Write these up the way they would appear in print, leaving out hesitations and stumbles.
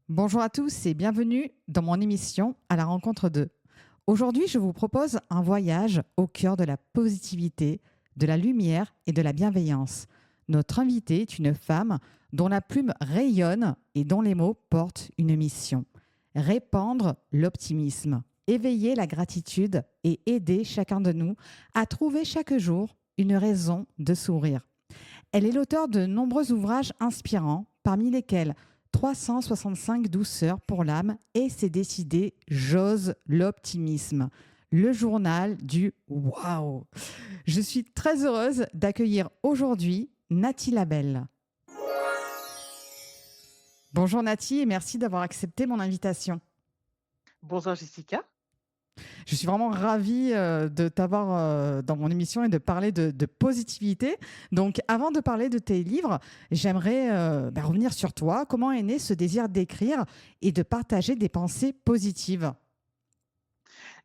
Bonjour à tous et bienvenue dans mon émission À la rencontre d'eux. Aujourd'hui, je vous propose un voyage au cœur de la positivité, de la lumière et de la bienveillance. Notre invitée est une femme dont la plume rayonne et dont les mots portent une mission. Répandre l'optimisme, éveiller la gratitude et aider chacun de nous à trouver chaque jour une raison de sourire. Elle est l'auteure de nombreux ouvrages inspirants, parmi lesquels 365 douceurs pour l'âme et C'est décidé, j'ose l'optimisme. Le journal du waouh. Je suis très heureuse d'accueillir aujourd'hui Nathy Labelle. Bonjour Nathy et merci d'avoir accepté mon invitation. Bonjour Jessica. Je suis vraiment ravie de t'avoir dans mon émission et de parler de positivité. Donc, avant de parler de tes livres, j'aimerais revenir sur toi. Comment est né ce désir d'écrire et de partager des pensées positives?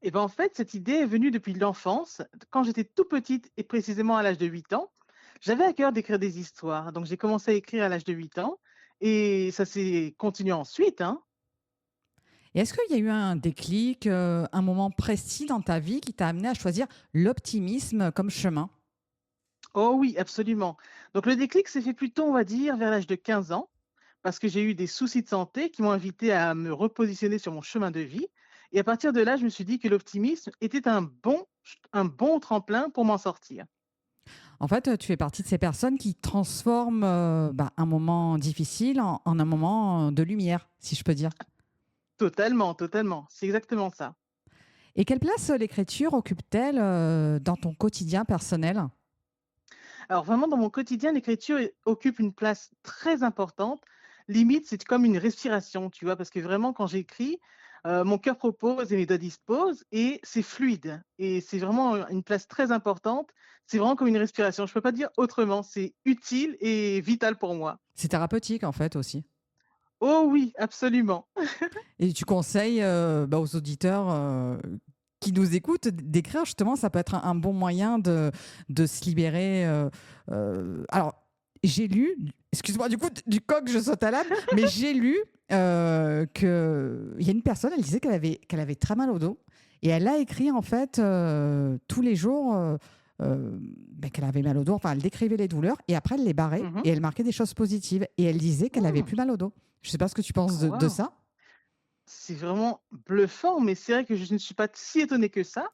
Et ben en fait, cette idée est venue depuis l'enfance. Quand j'étais tout petite et précisément à l'âge de 8 ans, j'avais à cœur d'écrire des histoires. Donc j'ai commencé à écrire à l'âge de 8 ans et ça s'est continué ensuite, hein. Et est-ce qu'il y a eu un déclic, un moment précis dans ta vie qui t'a amené à choisir l'optimisme comme chemin? Oh oui, absolument. Donc le déclic s'est fait plutôt, on va dire, vers l'âge de 15 ans, parce que j'ai eu des soucis de santé qui m'ont invité à me repositionner sur mon chemin de vie. Et à partir de là, je me suis dit que l'optimisme était un bon tremplin pour m'en sortir. En fait, tu fais partie de ces personnes qui transforment un moment difficile en un moment de lumière, si je peux dire. Totalement, totalement. C'est exactement ça. Et quelle place l'écriture occupe-t-elle dans ton quotidien personnel? Alors vraiment dans mon quotidien, l'écriture occupe une place très importante. Limite, c'est comme une respiration, tu vois? Parce que vraiment quand j'écris, mon cœur propose et mes doigts disposent et c'est fluide et c'est vraiment, une place très importante. C'est vraiment comme une respiration. Je peux pas dire autrement. C'est utile et vital pour moi. C'est thérapeutique en fait aussi. Oh oui, absolument. Et tu conseilles aux auditeurs qui nous écoutent d'écrire justement, ça peut être un bon moyen de se libérer. Alors, j'ai lu, excuse-moi du coup, du coq, je saute à l'âne, mais j'ai lu qu'il y a une personne, elle disait qu'elle avait très mal au dos et elle a écrit en fait tous les jours. Qu'elle avait mal au dos, enfin elle décrivait les douleurs et après elle les barrait Mmh. et elle marquait des choses positives et elle disait qu'elle avait Mmh. plus mal au dos. Je sais pas ce que tu penses de Waouh! ça. C'est vraiment bluffant, mais c'est vrai que je ne suis pas si étonnée que ça.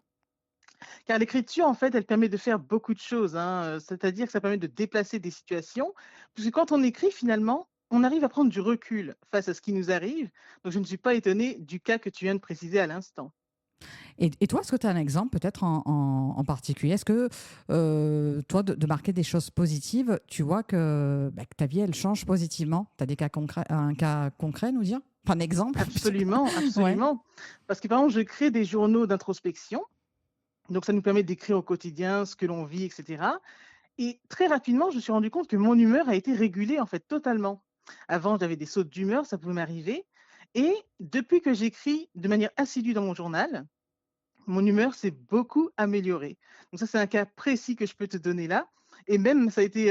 Car l'écriture, en fait, elle permet de faire beaucoup de choses, hein, c'est-à-dire que ça permet de déplacer des situations, puisque quand on écrit, finalement, on arrive à prendre du recul face à ce qui nous arrive. Donc je ne suis pas étonnée du cas que tu viens de préciser à l'instant. Et toi, est-ce que tu as un exemple peut-être en particulier? Est-ce que toi, de marquer des choses positives, tu vois que ta vie, elle change positivement? Tu as un cas concret à nous dire? Enfin, un exemple plutôt. Absolument, Ouais. absolument. Parce que, par exemple, je crée des journaux d'introspection, donc ça nous permet d'écrire au quotidien ce que l'on vit et cetera et très rapidement, je me suis rendu compte que mon humeur a été régulée, en fait, totalement. Avant, j'avais des sautes d'humeur, ça pouvait m'arriver et depuis que j'écris de manière assidue dans mon journal, mon humeur s'est beaucoup améliorée. Donc ça, c'est un cas précis que je peux te donner là et même ça a été,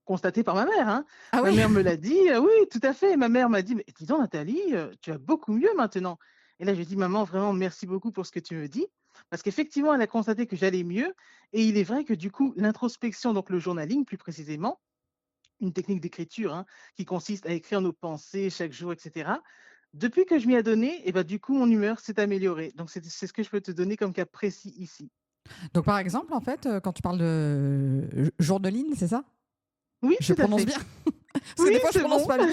constaté par ma mère, hein. Ah Ma oui? mère me l'a dit, oui, tout à fait. Ma mère m'a dit: «Mais dis donc Nathalie, tu vas beaucoup mieux maintenant» et là, je lui ai dit: «Maman, vraiment merci beaucoup pour ce que tu me dis». Parce qu'effectivement, elle a constaté que j'allais mieux et il est vrai que du coup, l'introspection, donc le journaling plus précisément, une technique d'écriture, hein, qui consiste à écrire nos pensées chaque jour et cetera. Depuis que je m'y ai donné et bah, du coup, mon humeur s'est améliorée. Donc c'est ce que je peux te donner comme cas précis ici. Donc, par exemple, en fait, quand tu parles de journaling, c'est ça? Oui, Je tout à prononce fait. bien? Parce que Oui, des fois, je c'est prononce bon. pas bien.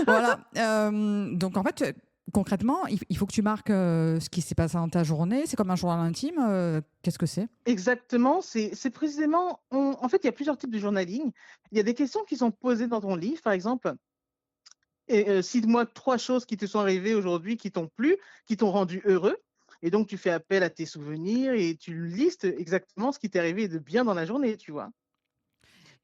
Voilà. Donc, en fait, concrètement, il faut que tu marques ce qui s'est passé dans ta journée. C'est comme un journal intime. Qu'est-ce que c'est? Exactement, c'est précisément en fait, il y a plusieurs types de journaling. Il y a des questions qui sont posées dans ton livre, par exemple, et cite-moi 3 choses qui te sont arrivées aujourd'hui qui t'ont plu, qui t'ont rendu heureux et donc tu fais appel à tes souvenirs et tu listes exactement ce qui t'est arrivé de bien dans la journée, tu vois?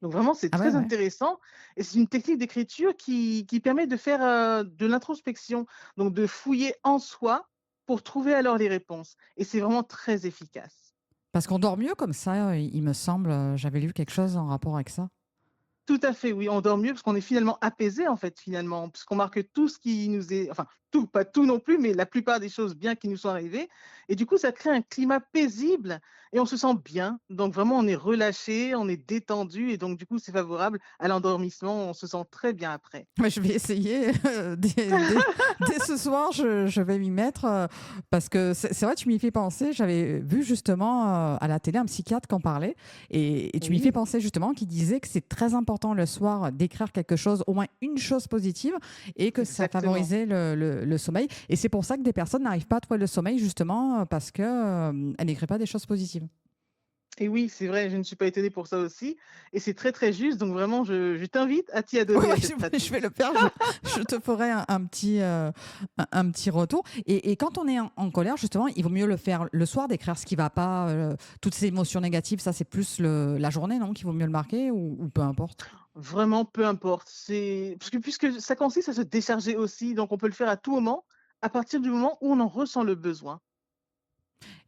Donc vraiment, c'est Ah ouais, très ouais. intéressant et c'est une technique d'écriture qui permet de faire, de l'introspection, donc de fouiller en soi pour trouver alors les réponses et c'est vraiment très efficace. Parce qu'on dort mieux comme ça, il me semble. J'avais lu quelque chose en rapport avec ça. Tout à fait, oui, on dort mieux parce qu'on est finalement apaisé, en fait, finalement, puisqu'on marque tout ce qui nous est enfin, tout, pas tout non plus, mais la plupart des choses bien qui nous sont arrivées et du coup, ça crée un climat paisible et on se sent bien. Donc vraiment, on est relâché, on est détendu et donc du coup, c'est favorable à l'endormissement, on se sent très bien après. Mais je vais essayer dès ce soir, je vais m'y mettre parce que c'est vrai, tu m'y fais penser. J'avais vu justement à la télé un psychiatre qui en parlait et tu m'y fais Oui, penser justement qui disait que c'est très important le soir d'écrire quelque chose, au moins une chose positive et que ça exactement. favorisait le sommeil. Et c'est pour ça que des personnes n'arrivent pas à trouver le sommeil justement parce qu'elles n'écrivent pas des choses positives. Et oui, c'est vrai, je ne suis pas étonnée pour ça aussi et c'est très, très juste donc vraiment je t'invite à t'y Oui, adonner à oui, cette je vais pratique. le faire. Je te ferai un petit retour. Et quand on est en colère, justement, il vaut mieux le faire le soir, d'écrire ce qui ne va pas, toutes ces émotions négatives. Ça, c'est plus la journée, non, qu'il vaut mieux le marquer ou peu importe. Vraiment, peu importe. C'est parce que puisque ça consiste à se décharger aussi, donc on peut le faire à tout moment, à partir du moment où on en ressent le besoin.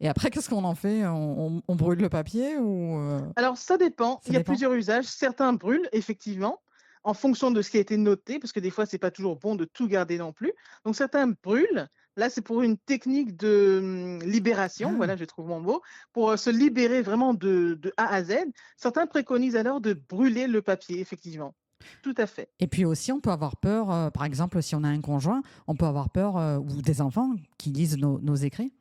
Et après, qu'est-ce qu'on en fait? On brûle le papier ou Alors ça dépend, ça il y a dépend? plusieurs usages. Certains brûlent effectivement, en fonction de ce qui a été noté, parce que des fois, c'est pas toujours bon de tout garder non plus. Donc certains brûlent. Là, c'est pour une technique de, libération, Ah. voilà, je trouve mon mot, pour, se libérer vraiment de A à Z. Certains préconisent alors de brûler le papier, effectivement. Tout à fait. Et puis aussi, on peut avoir peur, par exemple, si on a un conjoint, on peut avoir peur, ou des enfants qui lisent nos écrits.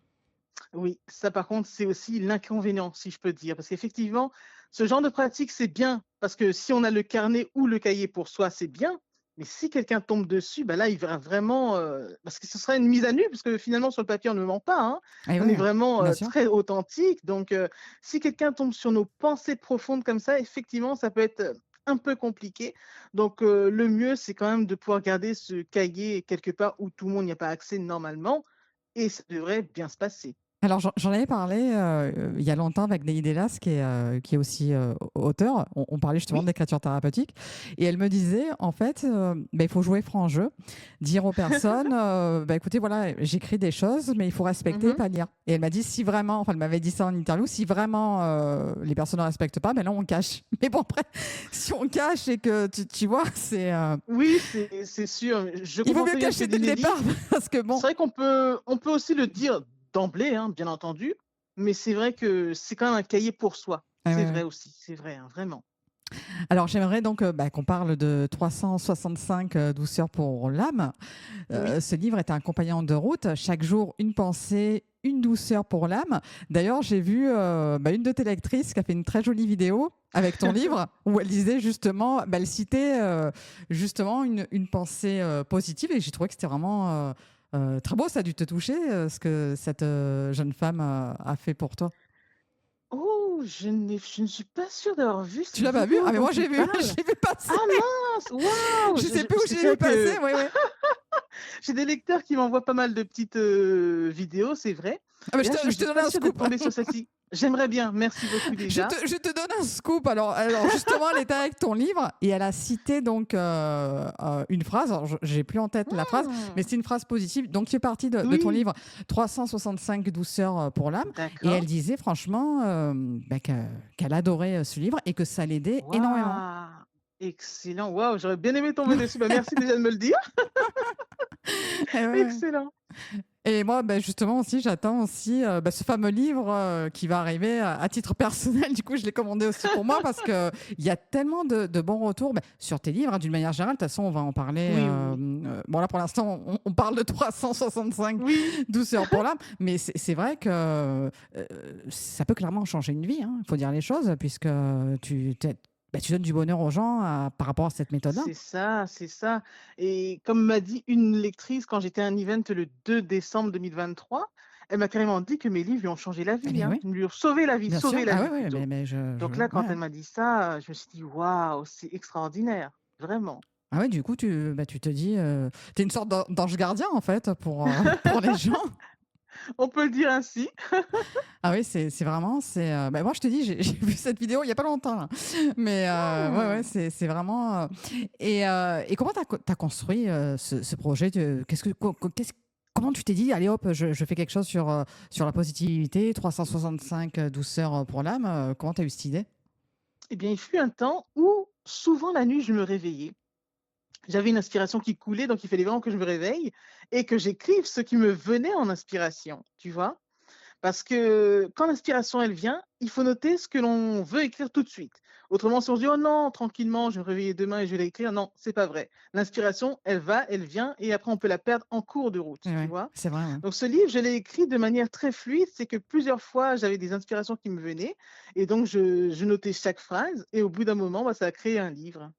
Oui, ça par contre, c'est aussi l'inconvénient, si je peux dire. Parce qu'effectivement, ce genre de pratique, c'est bien, parce que si on a le carnet ou le cahier pour soi, c'est bien. Mais si quelqu'un tombe dessus, bah là, il verra vraiment, parce que ce sera une mise à nu, parce que finalement, sur le papier, on ne ment pas, hein. Et On est oui, vraiment bien sûr. très authentique. Donc, si quelqu'un tombe sur nos pensées profondes comme ça, effectivement, ça peut être un peu compliqué. Donc, le mieux, c'est quand même de pouvoir garder ce cahier quelque part où tout le monde n'y a pas accès normalement, et ça devrait bien se passer. Alors, j'en avais parlé il y a longtemps avec Nelly Delas, qui est aussi auteur. On parlait justement Oui. d'écriture thérapeutique. Et elle me disait, en fait, il faut jouer franc jeu, dire aux personnes, écoutez, voilà, j'écris des choses, mais il faut respecter, Mmh. pas lire. Et elle m'a dit, si vraiment, enfin, elle m'avait dit ça en interview, si vraiment les personnes ne respectent pas, ben là, on cache. Mais bon, après, si on cache et que, tu vois, Oui, c'est sûr, je il vaut comprends mieux très bien ce que cacher dès dit le Nelly. départ, parce que bon. C'est vrai qu'on peut aussi le dire d'emblée, hein, bien entendu, mais c'est vrai que c'est quand même un cahier pour soi. Ouais, C'est ouais, ouais. vrai aussi, c'est vrai, hein, vraiment. Alors, j'aimerais donc qu'on parle de 365 douceurs pour l'âme. Oui. Ce livre est un compagnon de route. Chaque jour, une pensée, une douceur pour l'âme. D'ailleurs, j'ai vu une de tes lectrices qui a fait une très jolie vidéo avec ton livre où elle disait justement, elle citait justement une pensée positive et j'ai trouvé que c'était vraiment très beau. Ça a dû te toucher ce que cette jeune femme a fait pour toi. Oh, je ne suis pas sûre d'avoir vu Tu cette l'as pas vu? vidéo Ah, mais dont moi, tu j'ai vu, parles. j'ai vu Ah passer. mince! Waouh! Je sais Je plus où parce que j'ai c'est vu vrai passer. que Oui, oui. j'ai des lecteurs qui m'envoient pas mal de petites, vidéos, c'est vrai. Ah, mais Et là, je ne je te suis donne pas un sûre d'être scoop. tombée sur celle-ci. J'aimerais bien, merci beaucoup déjà. Je te donne un scoop. Alors justement, elle était avec ton livre et elle a cité donc une phrase. Alors, j'ai plus en tête la phrase, mais Mmh. c'est une phrase positive. Donc, qui est partie de ton Oui, livre 365 douceurs pour l'âme. Et elle d'accord. disait franchement qu'elle adorait ce livre et que ça l'aidait énormément. Waouh! Excellent. Waouh, j'aurais bien aimé tomber dessus. Bah, merci déjà de me le dire. Et, ouais, ouais. Excellent. Et moi, justement aussi, j'attends aussi ce fameux livre qui va arriver à titre personnel. Du coup, je l'ai commandé aussi pour moi parce qu'il y a tellement de bons retours sur tes livres, hein, d'une manière générale. De toute façon, on va en parler. Oui, oui, oui. Bon, là, pour l'instant, on parle de 365 Oui, douceurs pour l'âme. Mais c'est vrai que ça peut clairement changer une vie. Il faut dire les choses, puisque tu donnes du bonheur aux gens par rapport à cette méthode-là. c'est ça, c'est ça. Et comme m'a dit une lectrice quand j'étais à un event le 2 décembre 2023, elle m'a carrément dit que mes livres lui ont changé la Eh vie, bien, hein. oui, Ils lui ont bien sûr. sauvé la Ah vie oui, oui, plutôt. mais Donc là, quand ouais. elle m'a dit ça, je me suis dit: «Waouh, c'est extraordinaire», vraiment. Ah ouais, du coup, tu te dis, tu es une sorte d'ange gardien, en fait, pour, pour les gens. On peut le dire ainsi. Ah oui, c'est vraiment, moi, je te dis, j'ai j'ai vu cette vidéo il y a pas longtemps, là. Mais ouais, ouais, Mmh. c'est vraiment, et comment tu as construit, ce projet? Qu'est-ce que co co qu'est-ce comment tu t'es dit: «Allez hop, je fais quelque chose sur la positivité, 365 douceurs pour l'âme», comment tu as eu cette idée? Eh bien, il fut un temps où souvent la nuit, je me réveillais. J'avais une inspiration qui coulait, donc il fallait vraiment que je me réveille et que j'écrive ce qui me venait en inspiration, tu vois? Parce que quand l'inspiration, elle vient, il faut noter ce que l'on veut écrire tout de suite. Autrement, si on se dit: «Oh non, tranquillement, je vais me réveiller demain et je vais l'écrire», non, c'est pas vrai. L'inspiration, elle va, elle vient et après on peut la perdre en cours de route, Et tu ouais, vois? c'est vrai, ouais. Donc ce livre, je l'ai écrit de manière très fluide, c'est que plusieurs fois, j'avais des inspirations qui me venaient et donc je notais chaque phrase et au bout d'un moment, bah, ça a créé un livre.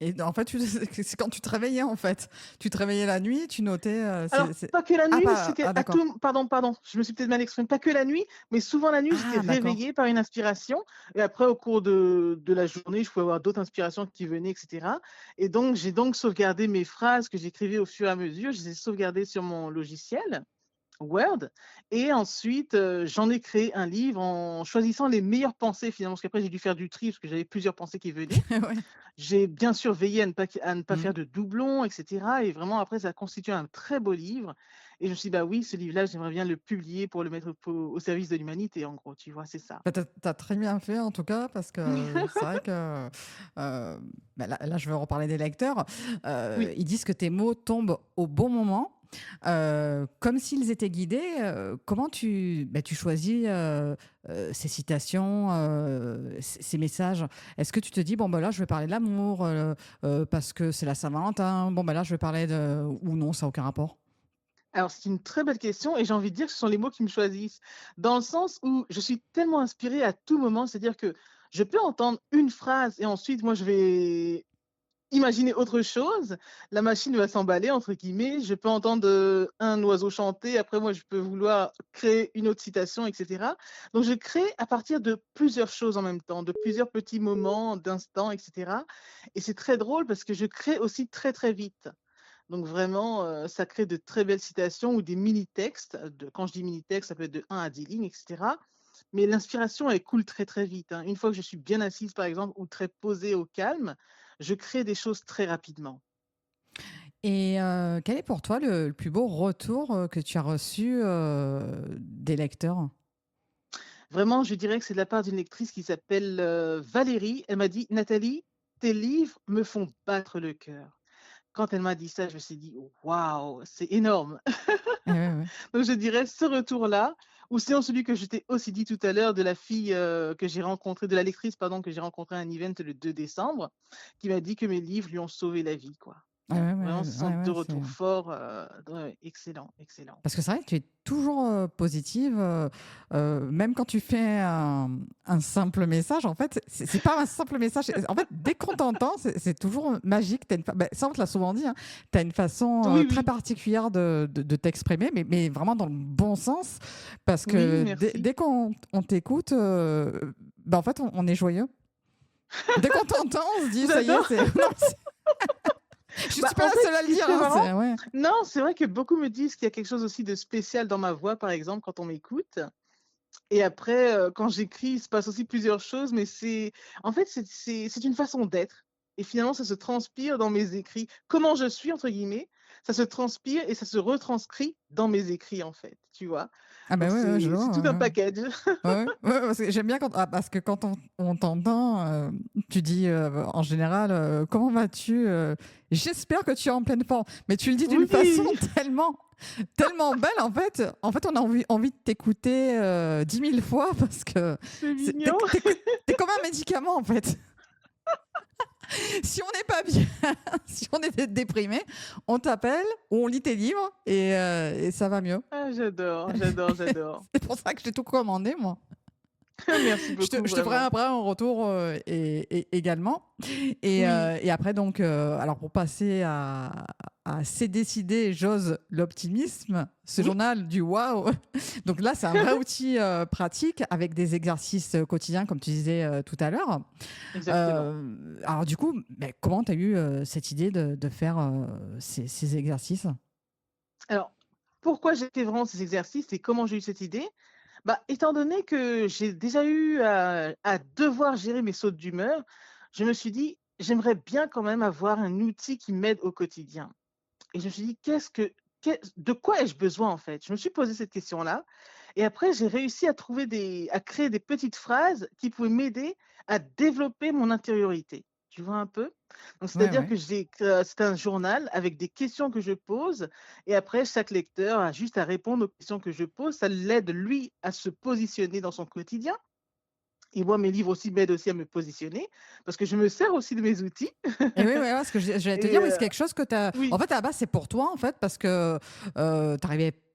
Et en fait, tu c'est quand tu te réveillais, en fait. Tu te réveillait la nuit, tu notais, Alors, pas que la ah nuit, c'est pas que ah à d'accord. tout pardon, je me suis peut-être mal exprimée. Pas que la nuit, mais souvent la nuit, j'étais Ah d'accord. réveillée par une inspiration et après au cours de la journée, je pouvais avoir d'autres inspirations qui venaient et cetera et donc j'ai donc sauvegardé mes phrases que j'écrivais au fur et à mesure, je les ai sauvegardées sur mon logiciel Word et ensuite, j'en ai créé un livre en choisissant les meilleures pensées finalement, parce qu'après j'ai dû faire du tri parce que j'avais plusieurs pensées qui venaient. Ouais. J'ai bien sûr veillé à ne pas Mmh. faire de doublons et cetera et vraiment après ça a constitué un très beau livre et je me suis dit: «Bah oui, ce livre-là, j'aimerais bien le publier pour le mettre au service de l'humanité», en gros, tu vois? C'est ça. Bah, tu as très bien fait en tout cas parce que c'est vrai que, bah, là je veux reparler des lecteurs, Oui. ils disent que tes mots tombent au bon moment, comme s'ils étaient guidés, comment tu choisis, ces citations, ces messages? Est-ce que tu te dis: «Bon, bah, là je vais parler de l'amour, parce que c'est la Saint-Valentin. Bon, bah, là je vais parler de» ou non, ça a aucun rapport? Alors c'est une très belle question et j'ai envie de dire que ce sont les mots qui me choisissent. Dans le sens où je suis tellement inspirée à tout moment, c'est-à-dire que je peux entendre une phrase et ensuite moi je vais imaginer autre chose, la machine va «s'emballer» entre guillemets, je peux entendre, un oiseau chanter, après moi je peux vouloir créer une autre citation et cetera. Donc je crée à partir de plusieurs choses en même temps, de plusieurs petits moments, d'instants et cetera et c'est très drôle parce que je crée aussi très, très vite. Donc vraiment, ça crée de très belles citations ou des mini textes, quand je dis mini texte, ça peut être de 1 à 10 lignes et cetera. Mais l'inspiration, elle coule très, très vite, hein. Une fois que je suis bien assise par exemple ou très posée au calme, je crée des choses très rapidement. Et quel est pour toi le plus beau retour, que tu as reçu, des lecteurs? Vraiment, je dirais que c'est de la part d'une lectrice qui s'appelle, Valérie. Elle m'a dit: «Nathalie, tes livres me font battre le cœur». Quand elle m'a dit ça, je me suis dit: «Waouh, c'est énorme!» Eh ouais, ouais. Donc je dirais ce retour-là, ou sinon celui que je t'ai aussi dit tout à l'heure de la fille, que j'ai rencontrée, de la lectrice pardon, que j'ai rencontrée à un event le 2 décembre, qui m'a dit que mes livres lui ont sauvé la vie, quoi. Ouais, Ouais, ouais, vraiment ce sont ouais, 2 ouais, c'est retours forts, ouais, excellent, excellent. parce que c'est vrai que tu es toujours, positive, même quand tu fais un simple message, en fait, c'est pas un simple message. En fait, dès qu'on t'entend, c'est toujours magique. Tu une fa bah, ça, on te l'a souvent dit, hein, tu as une façon, Oui, très oui, particulière de t'exprimer, mais vraiment dans le bon sens parce oui, que dès merci. dès qu'on t'écoute, bah, en fait, on est joyeux. Dès qu'on t'entend, on se dit: «Ça y est, J'adore. c'est» non, je suis Bah, pas en la fait, seule à ce le qui est dire, très hein, marrant c'est ouais. non, c'est vrai que beaucoup me disent qu'il y a quelque chose aussi de spécial dans ma voix, par exemple, quand on m'écoute. Et après, quand j'écris, il se passe aussi plusieurs choses, mais c'est en fait, c'est une façon d'être et finalement, ça se transpire dans mes écrits. «Comment je suis» entre guillemets, ça se transpire et ça se retranscrit dans mes écrits, en fait, tu vois? Ah Donc bah, ouais, ouais, je c'est vois, tout ouais, un ouais. package. Ouais, ouais, parce que j'aime bien quand parce que quand on t'entend, tu dis, en général, «Comment vas-tu?» «J'espère que tu es en pleine forme», mais tu le dis d'une façon Oui, tellement belle, en fait, on a envie de t'écouter, 10 000 fois parce que c'est c'est mignon. tu comme un médicament, en fait. Si on n'est pas bien, si on est déprimé, on t'appelle ou on lit tes livres et ça va mieux. Ah, j'adore, j'adore, j'adore. C'est pour ça que j'ai tout commandé, moi. Merci beaucoup, Je te ferai vraiment. après un retour également. Oui, Et après, donc, alors pour passer à C'est décidé, j'ose l'optimisme, ce oui, journal du waouh. Donc là, c'est un vrai outil pratique avec des exercices quotidiens, comme tu disais tout à l'heure. exactement. Alors, du coup, mais comment tu as eu cette idée de faire ces exercices? Alors, pourquoi j'ai fait vraiment ces exercices et comment j'ai eu cette idée? Bah, étant donné que j'ai déjà eu à devoir gérer mes sautes d'humeur, je me suis dit: «J'aimerais bien quand même avoir un outil qui m'aide au quotidien» et je me suis dit: De quoi ai-je besoin, en fait?» Je me suis posé cette question-là et après j'ai réussi à créer des petites phrases qui pouvaient m'aider à développer mon intériorité. Tu vois un peu? Donc Ouais, c'est-à-dire ouais. que c'est un journal avec des questions que je pose et après chaque lecteur a juste à répondre aux questions que je pose. Ça l'aide lui à se positionner dans son quotidien et moi mes livres aussi m'aident aussi à me positionner parce que je me sers aussi de mes outils Et oui, ouais, ouais, ce que j'allais te et dire, oui, c'est quelque chose que tu as en oui. fait, à la base, c'est pour toi, en fait, parce que,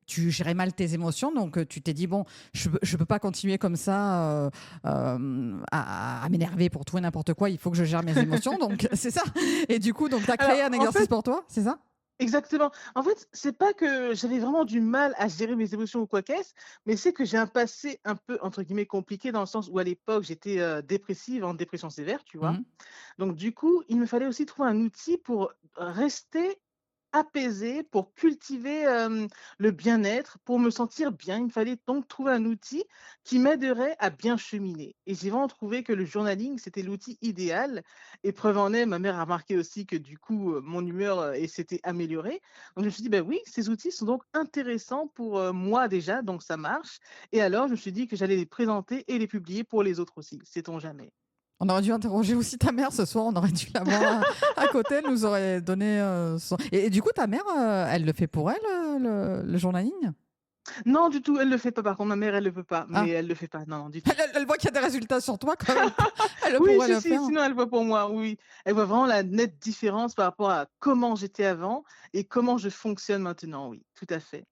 tu gérais mal tes émotions, donc tu t'es dit: «Bon, je peux pas continuer comme ça, à m'énerver pour tout et n'importe quoi, il faut que je gère mes émotions», donc c'est ça? Et du coup, donc tu as créé Alors un en exercice fait pour toi, c'est ça? exactement. En fait, c'est pas que j'avais vraiment du mal à gérer mes émotions ou quoi qu'est-ce, mais c'est que j'ai un passé un peu entre guillemets «compliqué» dans le sens où à l'époque j'étais, dépressive, en dépression sévère, tu vois? Mmh. Donc du coup, il me fallait aussi trouver un outil pour rester apaisée, pour cultiver, le bien-être, pour me sentir bien. Il me fallait donc trouver un outil qui m'aiderait à bien cheminer et j'ai vraiment trouvé que le journaling, c'était l'outil idéal et preuve en est, ma mère a remarqué aussi que du coup, mon humeur, s'était améliorée. Donc je me suis dit: «Bah oui, ces outils sont donc intéressants pour, moi déjà, donc ça marche» et alors je me suis dit que j'allais les présenter et les publier pour les autres aussi, sait-on jamais. On aurait dû interroger aussi ta mère ce soir, on aurait dû l'avoir à côté, elle nous aurait donné, son et du coup, ta mère, elle le fait pour elle, le journaling? Non, du tout, elle le fait pas par contre, ma mère, elle le peut pas, mais Ah, elle le fait pas, non, non, du tout. elle voit qu'il y a des résultats sur toi quand même, elle Oui, pourrait si, le si, faire. sinon elle voit pour moi, oui. Elle voit vraiment la nette différence par rapport à comment j'étais avant et comment je fonctionne maintenant, oui, tout à fait.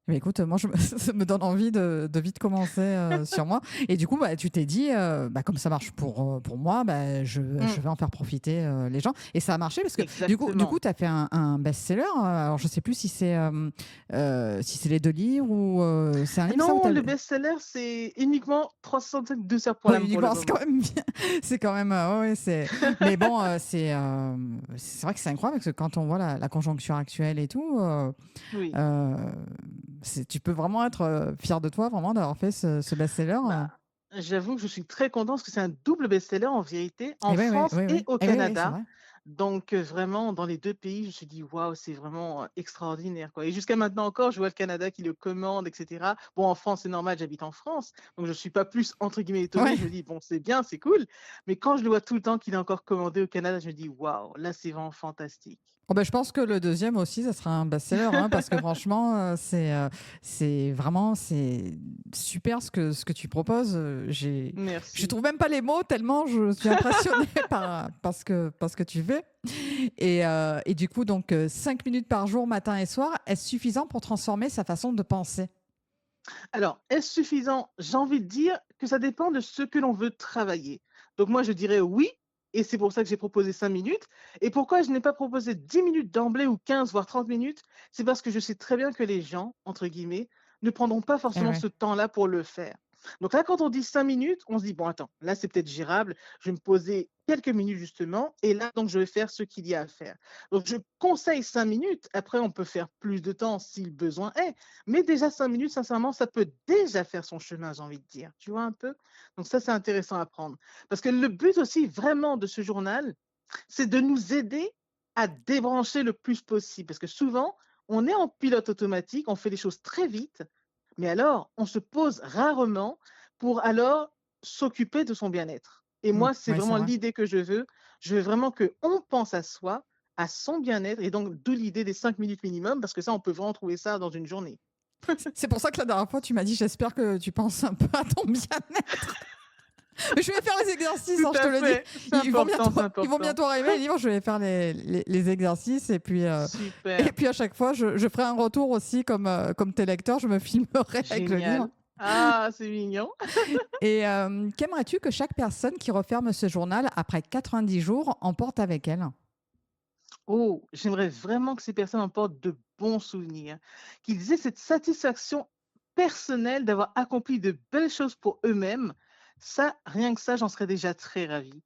Mais écoute, moi, ça me donne envie de vite commencer sur moi. Et du coup, bah, tu t'es dit, comme ça marche pour moi, bah, Mmh, je vais en faire profiter les gens. Et ça a marché parce que du coup exactement. tu as fait un best-seller. Alors, je sais plus si c'est les deux livres ou c'est un livre, ça, ou Non, t'as... le best-seller, c'est uniquement 365 douceurs pour Oui, l'âme pour le uniquement, c'est quand moment. même bien. C'est quand même, ouais, ouais, mais bon, c'est vrai que c'est incroyable parce que quand on voit la conjoncture actuelle et tout, Oui, euh, tu peux vraiment être fier de toi, vraiment, d'avoir fait ce best-seller. bah, j'avoue que je suis très contente parce que c'est un double best-seller en vérité, en Et oui, oui, France oui, et oui. au Et oui, oui, c'est Canada. vrai. Donc vraiment dans les 2 pays, je me suis dit: «Waouh, c'est vraiment, extraordinaire, quoi» et jusqu'à maintenant encore, je vois le Canada qui le commande et cetera. Bon, en France, c'est normal, j'habite en France, donc je suis pas plus entre guillemets «étonnée». Ouais. Je me dis: «Bon, c'est bien, c'est cool», mais quand je le vois tout le temps qu'il est encore commandé au Canada, je me dis: «Waouh, là, c'est vraiment fantastique». Oh, ben, je pense que le deuxième aussi, ça sera un best-seller, hein, parce que franchement, c'est vraiment c'est super ce que tu proposes. Je Merci. trouve même pas les mots tellement je suis impressionnée par ce que tu fais. Et du coup, donc 5 minutes par jour, matin et soir, est-ce suffisant pour transformer sa façon de penser? Alors, est-ce suffisant? J'ai envie de dire que ça dépend de ce que l'on veut travailler. Donc moi, je dirais oui, et c'est pour ça que j'ai proposé 5 minutes. Et pourquoi je n'ai pas proposé 10 minutes d'emblée ou 15 voire 30 minutes? C'est parce que je sais très bien que les gens, entre guillemets, ne prendront pas Eh forcément ouais. ce temps-là pour le faire. Donc là, quand on dit 5 minutes, on se dit, bon, attends, là, c'est peut-être gérable. Je vais me poser quelques minutes justement, et là, donc, je vais faire ce qu'il y a à faire. Donc, je conseille 5 minutes. Après, on peut faire plus de temps si le besoin est. Mais déjà 5 minutes, sincèrement, ça peut déjà faire son chemin, j'ai envie de dire. Tu vois un peu? Donc ça, c'est intéressant à prendre. Parce que le but aussi vraiment de ce journal, c'est de nous aider à débrancher le plus possible. Parce que souvent, on est en pilote automatique, on fait les choses très vite, mais alors on se pose rarement pour alors s'occuper de son bien-être. Et moi, c'est Ouais, c'est vraiment vrai. l'idée que je veux. Je veux vraiment qu'on pense à soi, à son bien-être, et donc d'où l'idée des 5 minutes minimum, parce que ça, on peut vraiment trouver ça dans une journée. C'est pour ça que la dernière fois, tu m'as dit: «J'espère que tu penses un peu à ton bien-être». Mais je vais faire les exercices, Tout hein, je te à le dis. fait, c'est Ils vont important, bientôt, c'est ils vont important. bientôt arriver, les livres. Je vais faire les exercices et Super, puis à chaque fois, je ferai un retour aussi comme tes lecteurs. Je me filmerai avec le livre. génial. Ah, c'est mignon. Et qu'aimerais-tu que chaque personne qui referme ce journal après 90 jours emporte avec elle? Oh, j'aimerais vraiment que ces personnes emportent de bons souvenirs, qu'ils aient cette satisfaction personnelle d'avoir accompli de belles choses pour eux-mêmes. Ça, rien que ça, j'en serais déjà très ravie.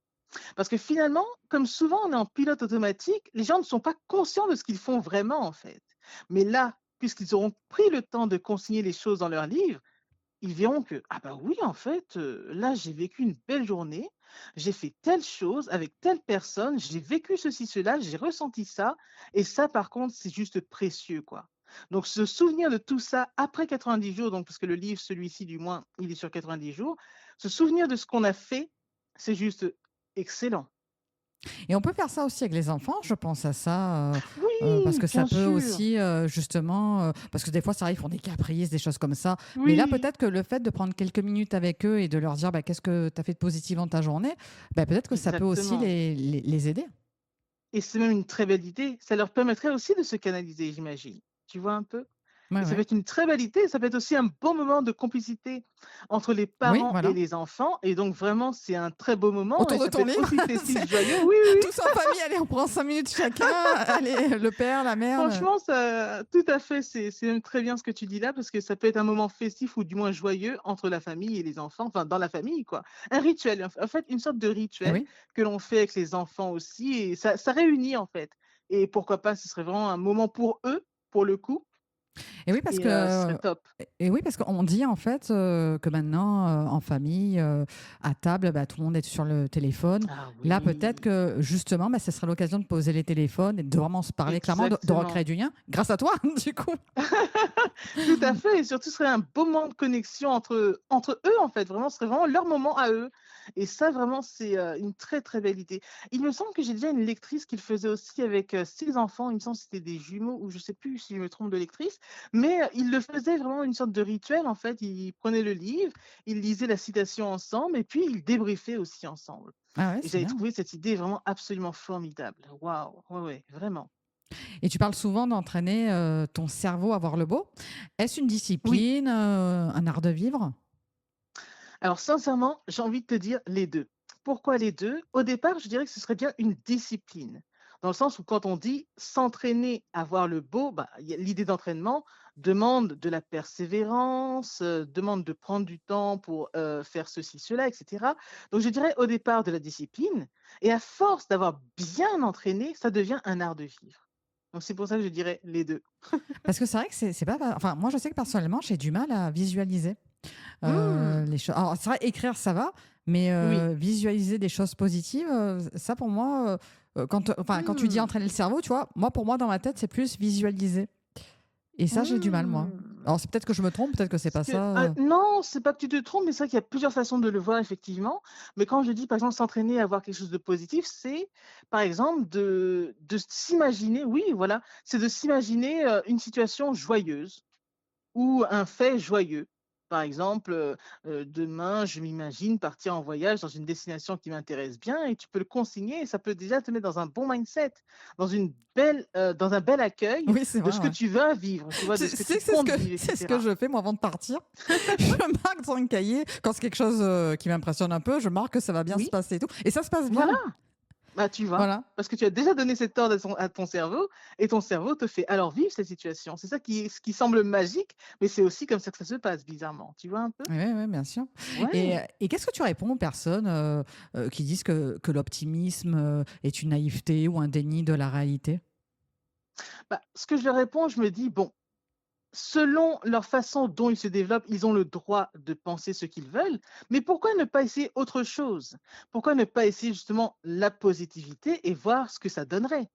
Parce que finalement, comme souvent on est en pilote automatique, les gens ne sont pas conscients de ce qu'ils font vraiment en fait. Mais là, puisqu'ils auront pris le temps de consigner les choses dans leur livre, ils verront que, ah bah oui, en fait, là, j'ai vécu une belle journée, j'ai fait telle chose avec telle personne, j'ai vécu ceci, cela, j'ai ressenti ça, et ça, par contre, c'est juste précieux, quoi. Donc, se souvenir de tout ça après 90 jours, donc, parce que le livre, celui-ci, du moins, il est sur 90 jours, se souvenir de ce qu'on a fait, c'est juste excellent. Et on peut faire ça aussi avec les enfants, je pense à ça, parce Oui, que ça bien peut sûr. aussi, justement, parce que des fois, ça arrive, ils font des caprices, des choses comme ça. Mais là, Oui, peut-être que le fait de prendre quelques minutes avec eux et de leur dire: «Bah, qu'est-ce que tu as fait de positif dans ta journée?» bah, peut-être que ça peut aussi exactement. les aider. Et c'est même une très belle idée. Ça leur permettrait aussi de se canaliser, j'imagine. Tu vois un peu? Ouais, Et ça peut ouais. être une très belle idée, ça peut être aussi un bon moment de complicité entre les Oui, parents et voilà. les enfants et donc vraiment c'est un très beau moment Autour et de ça peut ton être livre, aussi c'est festif, joyeux. Oui, oui, tous oui. en famille, allez, on prend 5 minutes chacun, allez, le père, la mère. Franchement, ça tout à fait, c'est même très bien ce que tu dis là parce que ça peut être un moment festif ou du moins joyeux entre la famille et les enfants, enfin dans la famille quoi. Un rituel, en fait, une sorte de Eh rituel oui. que l'on fait avec les enfants aussi et ça réunit en fait et pourquoi pas, ce serait vraiment un moment pour eux, pour le coup Et oui, parce et ce serait que top. et oui, parce qu'on dit en fait, que maintenant, en famille, à table, bah, tout le monde est sur le téléphone. Ah Là, peut-être oui, que justement, bah, ce sera l'occasion de poser les téléphones et de vraiment se parler clairement, de recréer exactement. du lien grâce à toi, du coup. Tout à fait et surtout, ce serait un beau moment de connexion entre eux, en fait, vraiment, ce serait vraiment leur moment à eux et ça, vraiment, c'est, une très, très belle idée. Il me semble que j'ai déjà une lectrice qui le faisait aussi avec, ses enfants, il me semble que c'était des jumeaux ou je sais plus si je me trompe de lectrice, mais, ils le faisaient vraiment une sorte de rituel, en fait. Ils prenaient le livre, ils lisaient la citation ensemble et puis ils débriefaient aussi ensemble Ah ouais, et c'est j'avais bien. trouvé cette idée vraiment absolument formidable. Waouh! Ouais, ouais, vraiment. Et tu parles souvent d'entraîner, ton cerveau à voir le beau. Est-ce une Oui. discipline, un art de vivre? Alors sincèrement, j'ai envie de te dire les 2. Pourquoi les 2? Au départ, je dirais que ce serait bien une discipline. Dans le sens où quand on dit s'entraîner à voir le beau, bah, il y a l'idée d'entraînement demande de la persévérance, demande de prendre du temps pour, faire ceci, cela et cetera. Donc je dirais au départ de la discipline et à force d'avoir bien entraîné, ça devient un art de vivre. Donc c'est pour ça que je dirais les 2. Parce que c'est vrai que c'est pas enfin, moi, je sais que personnellement, j'ai du mal à visualiser. Mmh. Les choses. Alors, c'est vrai, écrire, ça va, mais Oui. visualiser des choses positives, ça pour moi, quand tu dis Mmh. entraîner le cerveau, tu vois, pour moi, dans ma tête, c'est plus visualiser et ça, j'ai du mal, moi. Mmh. Alors, c'est peut-être que je me trompe, peut-être que c'est Parce pas que, ça, non, c'est pas que tu te trompes, mais c'est vrai qu'il y a plusieurs façons de le voir effectivement. Mais quand je dis, par exemple, s'entraîner à voir quelque chose de positif, c'est, par exemple, de s'imaginer oui, voilà, c'est de s'imaginer, une situation joyeuse ou un fait joyeux. Par exemple, demain, je m'imagine partir en voyage dans une destination qui m'intéresse bien et tu peux le consigner et ça peut déjà te mettre dans un bon mindset, dans un bel accueil oui, c'est de vrai, ce que ouais. tu vas vivre, tu vois? De Tu ce que tu sais, c'est ce comptes que vivre et c'est ce que cetera. je fais, moi, avant de partir. Je marque sur un cahier quand c'est quelque chose, qui m'impressionne un peu, je marque que ça va bien se Oui, passer et tout et ça se passe voilà. bien. Bah, tu vois? Voilà. Parce que tu as déjà donné cet ordre à ton cerveau et ton cerveau te fait alors vivre cette situation. C'est ça ce qui semble magique, mais c'est aussi comme ça que ça se passe bizarrement. Tu vois un peu? Oui, ouais, bien sûr. Ouais. Et qu'est-ce que tu réponds aux personnes, qui disent que l'optimisme, est une naïveté ou un déni de la réalité? Bah, ce que je leur réponds, je me dis: «Bon, selon leur façon dont ils se développent, ils ont le droit de penser ce qu'ils veulent, mais pourquoi ne pas essayer autre chose? Pourquoi ne pas essayer justement la positivité et voir ce que ça donnerait?»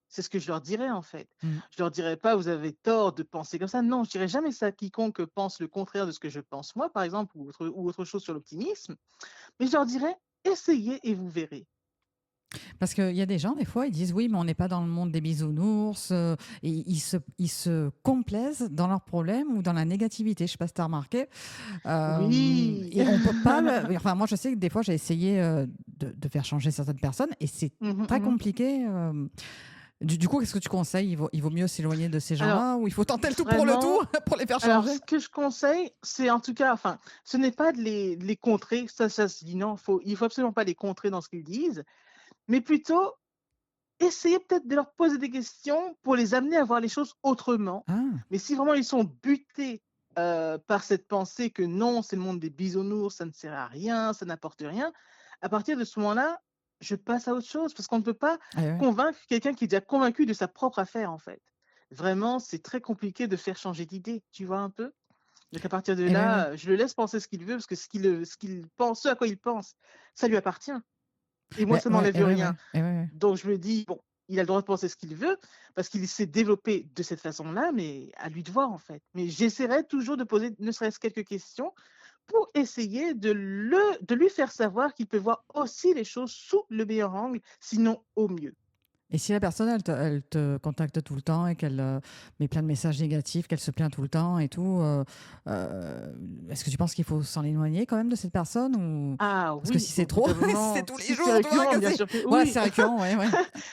C'est ce que je leur dirais, en fait. Mmh. Je leur dirais pas: «Vous avez tort de penser comme ça». Non, je dirais jamais ça à quiconque pense le contraire de ce que je pense moi, par exemple, ou autre chose sur l'optimisme, mais je leur dirais: «Essayez et vous verrez». Parce qu'il y a des gens, des fois, ils disent: «Oui, mais on n'est pas dans le monde des bisounours», et ils se complaisent dans leurs problèmes ou dans la négativité. Je ne sais pas si tu as remarqué? Oui. Et on peut pas le enfin, moi, je sais que des fois, j'ai essayé, de faire changer certaines personnes et c'est Mmh mh, très mmh. compliqué, du coup, qu'est-ce que tu conseilles? Il vaut mieux s'éloigner de ces Alors, gens-là ou il faut tenter le tout pour le tout vraiment pour les faire alors changer? ce que je conseille, c'est en tout cas enfin, ce n'est pas de les contrer, ça se dit non, il faut absolument pas les contrer dans ce qu'ils disent, mais plutôt essayer peut-être de leur poser des questions pour les amener à voir les choses autrement. Ah! Mais si vraiment ils sont butés, par cette pensée que non, c'est le monde des bisounours, ça ne sert à rien, ça n'apporte rien, à partir de ce moment-là, je passe à autre chose parce qu'on ne peut pas Ah ouais. convaincre quelqu'un qui est déjà convaincu de sa propre affaire, en fait. Vraiment, c'est très compliqué de faire changer d'idée, tu vois un peu? Donc à partir de Et ouais, ouais. là, je le laisse penser ce qu'il veut parce que ce qu'il pense, ce à quoi il pense, ça lui appartient et moi, Beh, ça ouais n'enlève et ouais, rien. ouais. Et ouais, ouais. Donc je me dis: «Bon, il a le droit de penser ce qu'il veut, parce qu'il s'est développé de cette façon-là, mais à lui de voir, en fait». Mais j'essaierai toujours de poser ne serait-ce quelques questions pour essayer de lui faire savoir qu'il peut voir aussi les choses sous le meilleur angle, sinon au mieux. Et si la personne, elle te contacte tout le temps et qu'elle met plein de messages négatifs, qu'elle se plaint tout le temps et tout, est-ce que tu penses qu'il faut s'en éloigner quand même de cette personne ou... Ah Parce que oui, si c'est au bout trop, d'un si c'est moment, tous les si c'est jours, tu vois, récurrent, que bien c'est... sûr que Voilà, oui. c'est récurrent, ouais, ouais.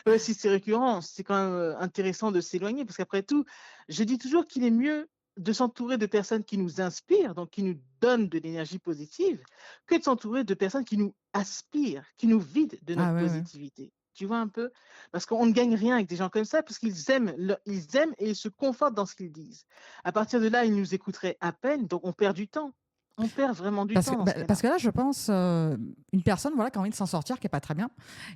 Ouais, si c'est récurrent, c'est quand même, intéressant de s'éloigner parce qu'après tout, je dis toujours qu'il est mieux de s'entourer de personnes qui nous inspirent, donc qui nous donnent de l'énergie positive, que de s'entourer de personnes qui nous aspirent, qui nous vident de Ah notre ouais, ouais. positivité. Tu vois un peu? Parce qu'on ne gagne rien avec des gens comme ça, parce qu'ils aiment ils aiment et ils se confortent dans ce qu'ils disent. À partir de là, ils nous écouteraient à peine, donc on perd du temps. On perd vraiment du temps dans ce Parce cas-là. que là, je pense, une personne voilà, qui a envie de s'en sortir, qui n'est pas très bien,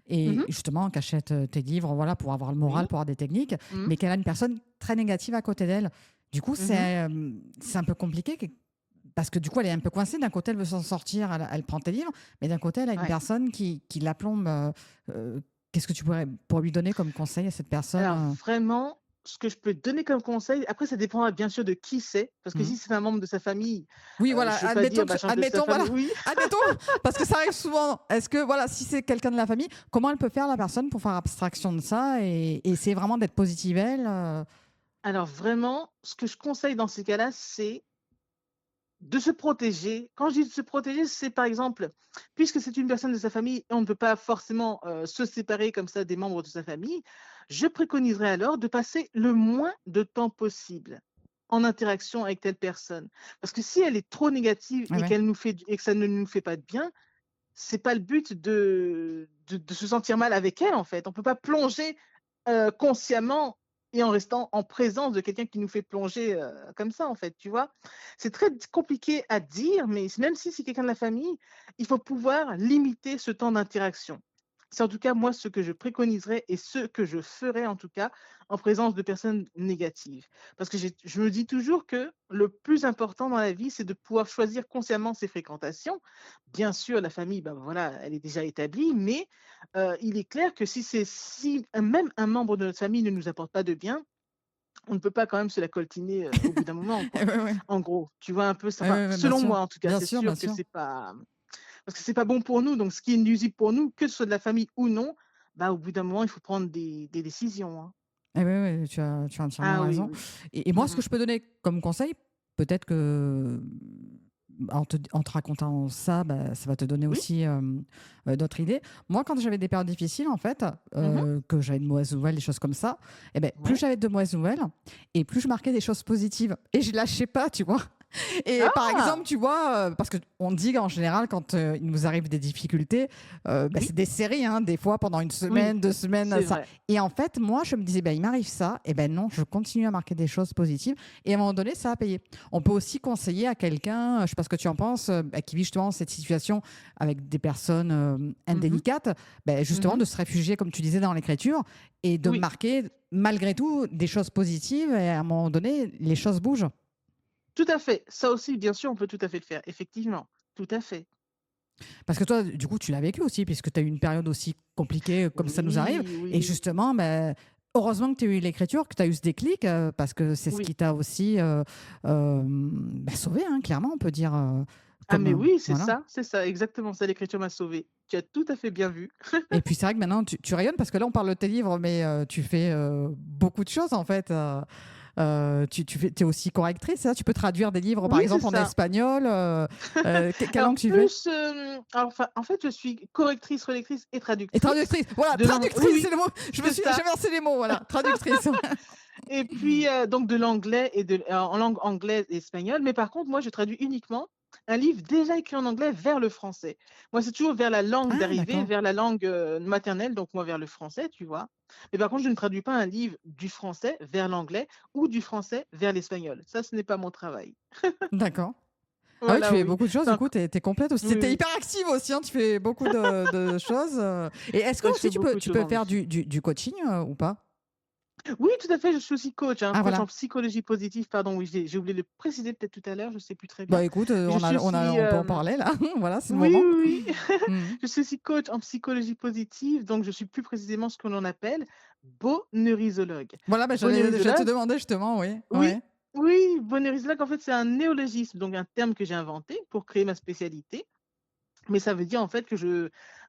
et Mmh. justement, qui achète tes livres voilà, pour avoir le moral, Oui. pour avoir des techniques, Mmh. mais qu'elle a une personne très négative à côté d'elle. Du coup, Mmh. c'est un peu compliqué, parce que du coup, elle est un peu coincée. D'un côté, elle veut s'en sortir, elle prend tes livres, mais d'un côté, elle a une Ouais. personne qui la plombe. Qu'est-ce que tu pourrais pour lui donner comme conseil à cette personne Alors vraiment, ce que je peux te donner comme conseil, après ça dépendra bien sûr de qui c'est, parce que hmm. si c'est un membre de sa famille, Oui, voilà, je vais pas dire: «Bah, change de sa admettons, voilà, famille». Oui. admettons, parce que ça arrive souvent. Est-ce que, voilà, si c'est quelqu'un de la famille, comment elle peut faire la personne pour faire abstraction de ça et essayer vraiment d'être positive elle Alors vraiment, ce que je conseille dans ces cas-là, c'est de se protéger. Quand je dis de se protéger, c'est par exemple, puisque c'est une personne de sa famille et on ne peut pas forcément, se séparer comme ça des membres de sa famille, je préconiserais alors de passer le moins de temps possible en interaction avec telle personne. Parce que si elle est trop négative Ouais, et ouais. qu'elle nous fait et que ça ne nous fait pas de bien, c'est pas le but de se sentir mal avec elle, en fait. On peut pas plonger, consciemment et en restant en présence de quelqu'un qui nous fait plonger, comme ça, en fait, tu vois? C'est très compliqué à dire, mais même si c'est quelqu'un de la famille, il faut pouvoir limiter ce temps d'interaction. C'est en tout cas moi ce que je préconiserais et ce que je ferais en tout cas en présence de personnes négatives. Parce que je me dis toujours que le plus important dans la vie, c'est de pouvoir choisir consciemment ses fréquentations. Bien sûr, la famille, ben voilà, elle est déjà établie, mais il est clair que si même un membre de notre famille ne nous apporte pas de bien, on ne peut pas quand même se la coltiner, au bout d'un moment, quoi. Ouais, ouais. En gros, tu vois un peu? Ouais, Enfin, ouais, ouais, bien selon sûr. moi en tout cas, Bien c'est sûr, bien sûr que sûr. c'est pas parce que c'est pas bon pour nous, donc ce qui est nuisible pour nous, que ce soit de la famille ou non, bah, au bout d'un moment, il faut prendre des décisions, hein. Eh ouais, ouais, tu as entièrement Ah oui, raison. oui. Et moi, ce Mmh. que je peux donner comme conseil, peut-être que en te racontant ça, bah, ça va te donner Oui. aussi d'autres idées. Moi, quand j'avais des périodes difficiles, en fait, Mmh. que j'avais de mauvaises nouvelles, des choses comme ça, eh ben, plus Ouais. j'avais de mauvaises nouvelles et plus je marquais des choses positives. Et je lâchais pas, tu vois. Et par exemple, Ah! tu vois, parce qu'on dit qu'en général, quand il nous arrive des difficultés, bah, Oui, c'est des séries, hein, des fois pendant une oui, semaine, 2 semaines, c'est ça. vrai. Et en fait, moi, je me disais, bah, il m'arrive ça, et ben non, je continue à marquer des choses positives. Et à un moment donné, ça a payé. On peut aussi conseiller à quelqu'un, je ne sais pas ce que tu en penses, bah, qui vit justement cette situation avec des personnes Mmh. indélicates, bah, justement Mmh. de se réfugier, comme tu disais, dans l'écriture et de Oui, marquer malgré tout des choses positives. Et à un moment donné, les choses bougent. tout à fait. Ça aussi, bien sûr, on peut tout à fait le faire, effectivement. Tout à fait. Parce que toi, du coup, tu l'as vécu aussi, puisque tu as eu une période aussi compliquée comme ça nous arrive. Oui, Et oui, justement, ben, heureusement que tu as eu l'écriture, que tu as eu ce déclic, parce que c'est ce oui. qui t'a aussi ben, sauvé, hein, clairement, on peut dire. Ah Comme, mais oui, voilà. c'est ça, exactement ça, l'écriture m'a sauvée. Tu as tout à fait bien vu. Et puis c'est vrai que maintenant, tu rayonnes, parce que là, on parle de tes livres, mais tu fais beaucoup de choses, en fait. Tu es aussi correctrice, hein, tu peux traduire des livres, par Oui, c'est exemple, en ça. espagnol. Quelle Alors langue tu fais? plus, alors enfin, en fait, je suis correctrice, relectrice et Et traductrice traductrice, voilà, de l'ang oui, traductrice, oui, c'est le mot. c'est J'ai ça. inversé les mots, voilà, traductrice. Et puis, donc de l'anglais et en langue anglaise et espagnole. Mais par contre, moi, je traduis uniquement un livre déjà écrit en anglais vers le français. Moi, c'est toujours vers la langue Ah, d'arrivée, d'accord. vers la langue, maternelle, donc moi vers le français, tu vois? Mais par contre, je ne traduis pas un livre du français vers l'anglais ou du français vers l'espagnol. Ça, ce n'est pas mon travail. D'accord. Ah oui, tu Voilà, fais oui. beaucoup de choses, C'est du enc coup, tu es complète aussi. Oui, Tu es oui. hyper active aussi, hein, tu fais beaucoup de choses. Et est-ce que Ouais, je aussi fais beaucoup de tu choses peux en faire effet. du coaching ou pas? Oui, tout à fait, je suis aussi coach, hein, Ah, coach en voilà. psychologie positive, pardon, oui, j'ai oublié de le préciser peut-être tout à l'heure, je ne sais plus très bien. Bah écoute, Mais je suis aussi, on peut en parler là. Voilà, c'est le oui, moment. oui, oui, Mhm. je suis aussi coach en psychologie positive, donc je suis plus précisément ce que l'on appelle bonheurisologue. Voilà, bah, j'allais te Bonheurisologue, demander justement, oui. oui, Ouais. Oui, bonheurisologue, en fait, c'est un néologisme, donc un terme que j'ai inventé pour créer ma spécialité. Mais ça veut dire, en fait, que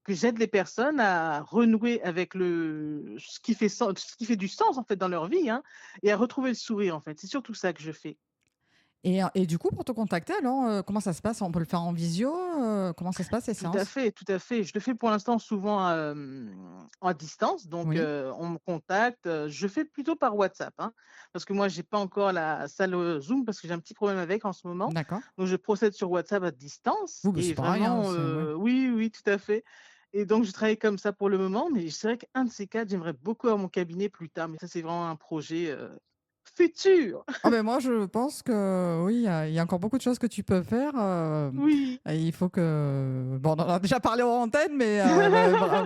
j'aide les personnes à renouer avec ce qui fait du sens, en fait, dans leur vie, hein, et à retrouver le sourire, en fait. C'est surtout ça que je fais. Et du coup, pour te contacter, alors, comment ça se passe? On peut le faire en visio? Comment ça se passe, ces Tout à séances? fait, tout à fait. Je le fais pour l'instant souvent, à distance, donc Oui, on me contacte, je fais plutôt par WhatsApp, hein, parce que moi j'ai pas encore la salle, Zoom parce que j'ai un petit problème avec en ce moment. d'accord. Donc je procède sur WhatsApp à distance Oui, bah, et c'est pareil, hein, vraiment, c'est ouais. oui, oui, tout à fait et donc je travaille comme ça pour le moment, mais c'est vrai qu'un de ces 4, j'aimerais beaucoup avoir mon cabinet plus tard, mais ça c'est vraiment un projet, futur. Ah ben moi, je pense que oui, il y a encore beaucoup de choses que tu peux faire, Oui. et il faut que bon, on en a déjà parlé en antenne, mais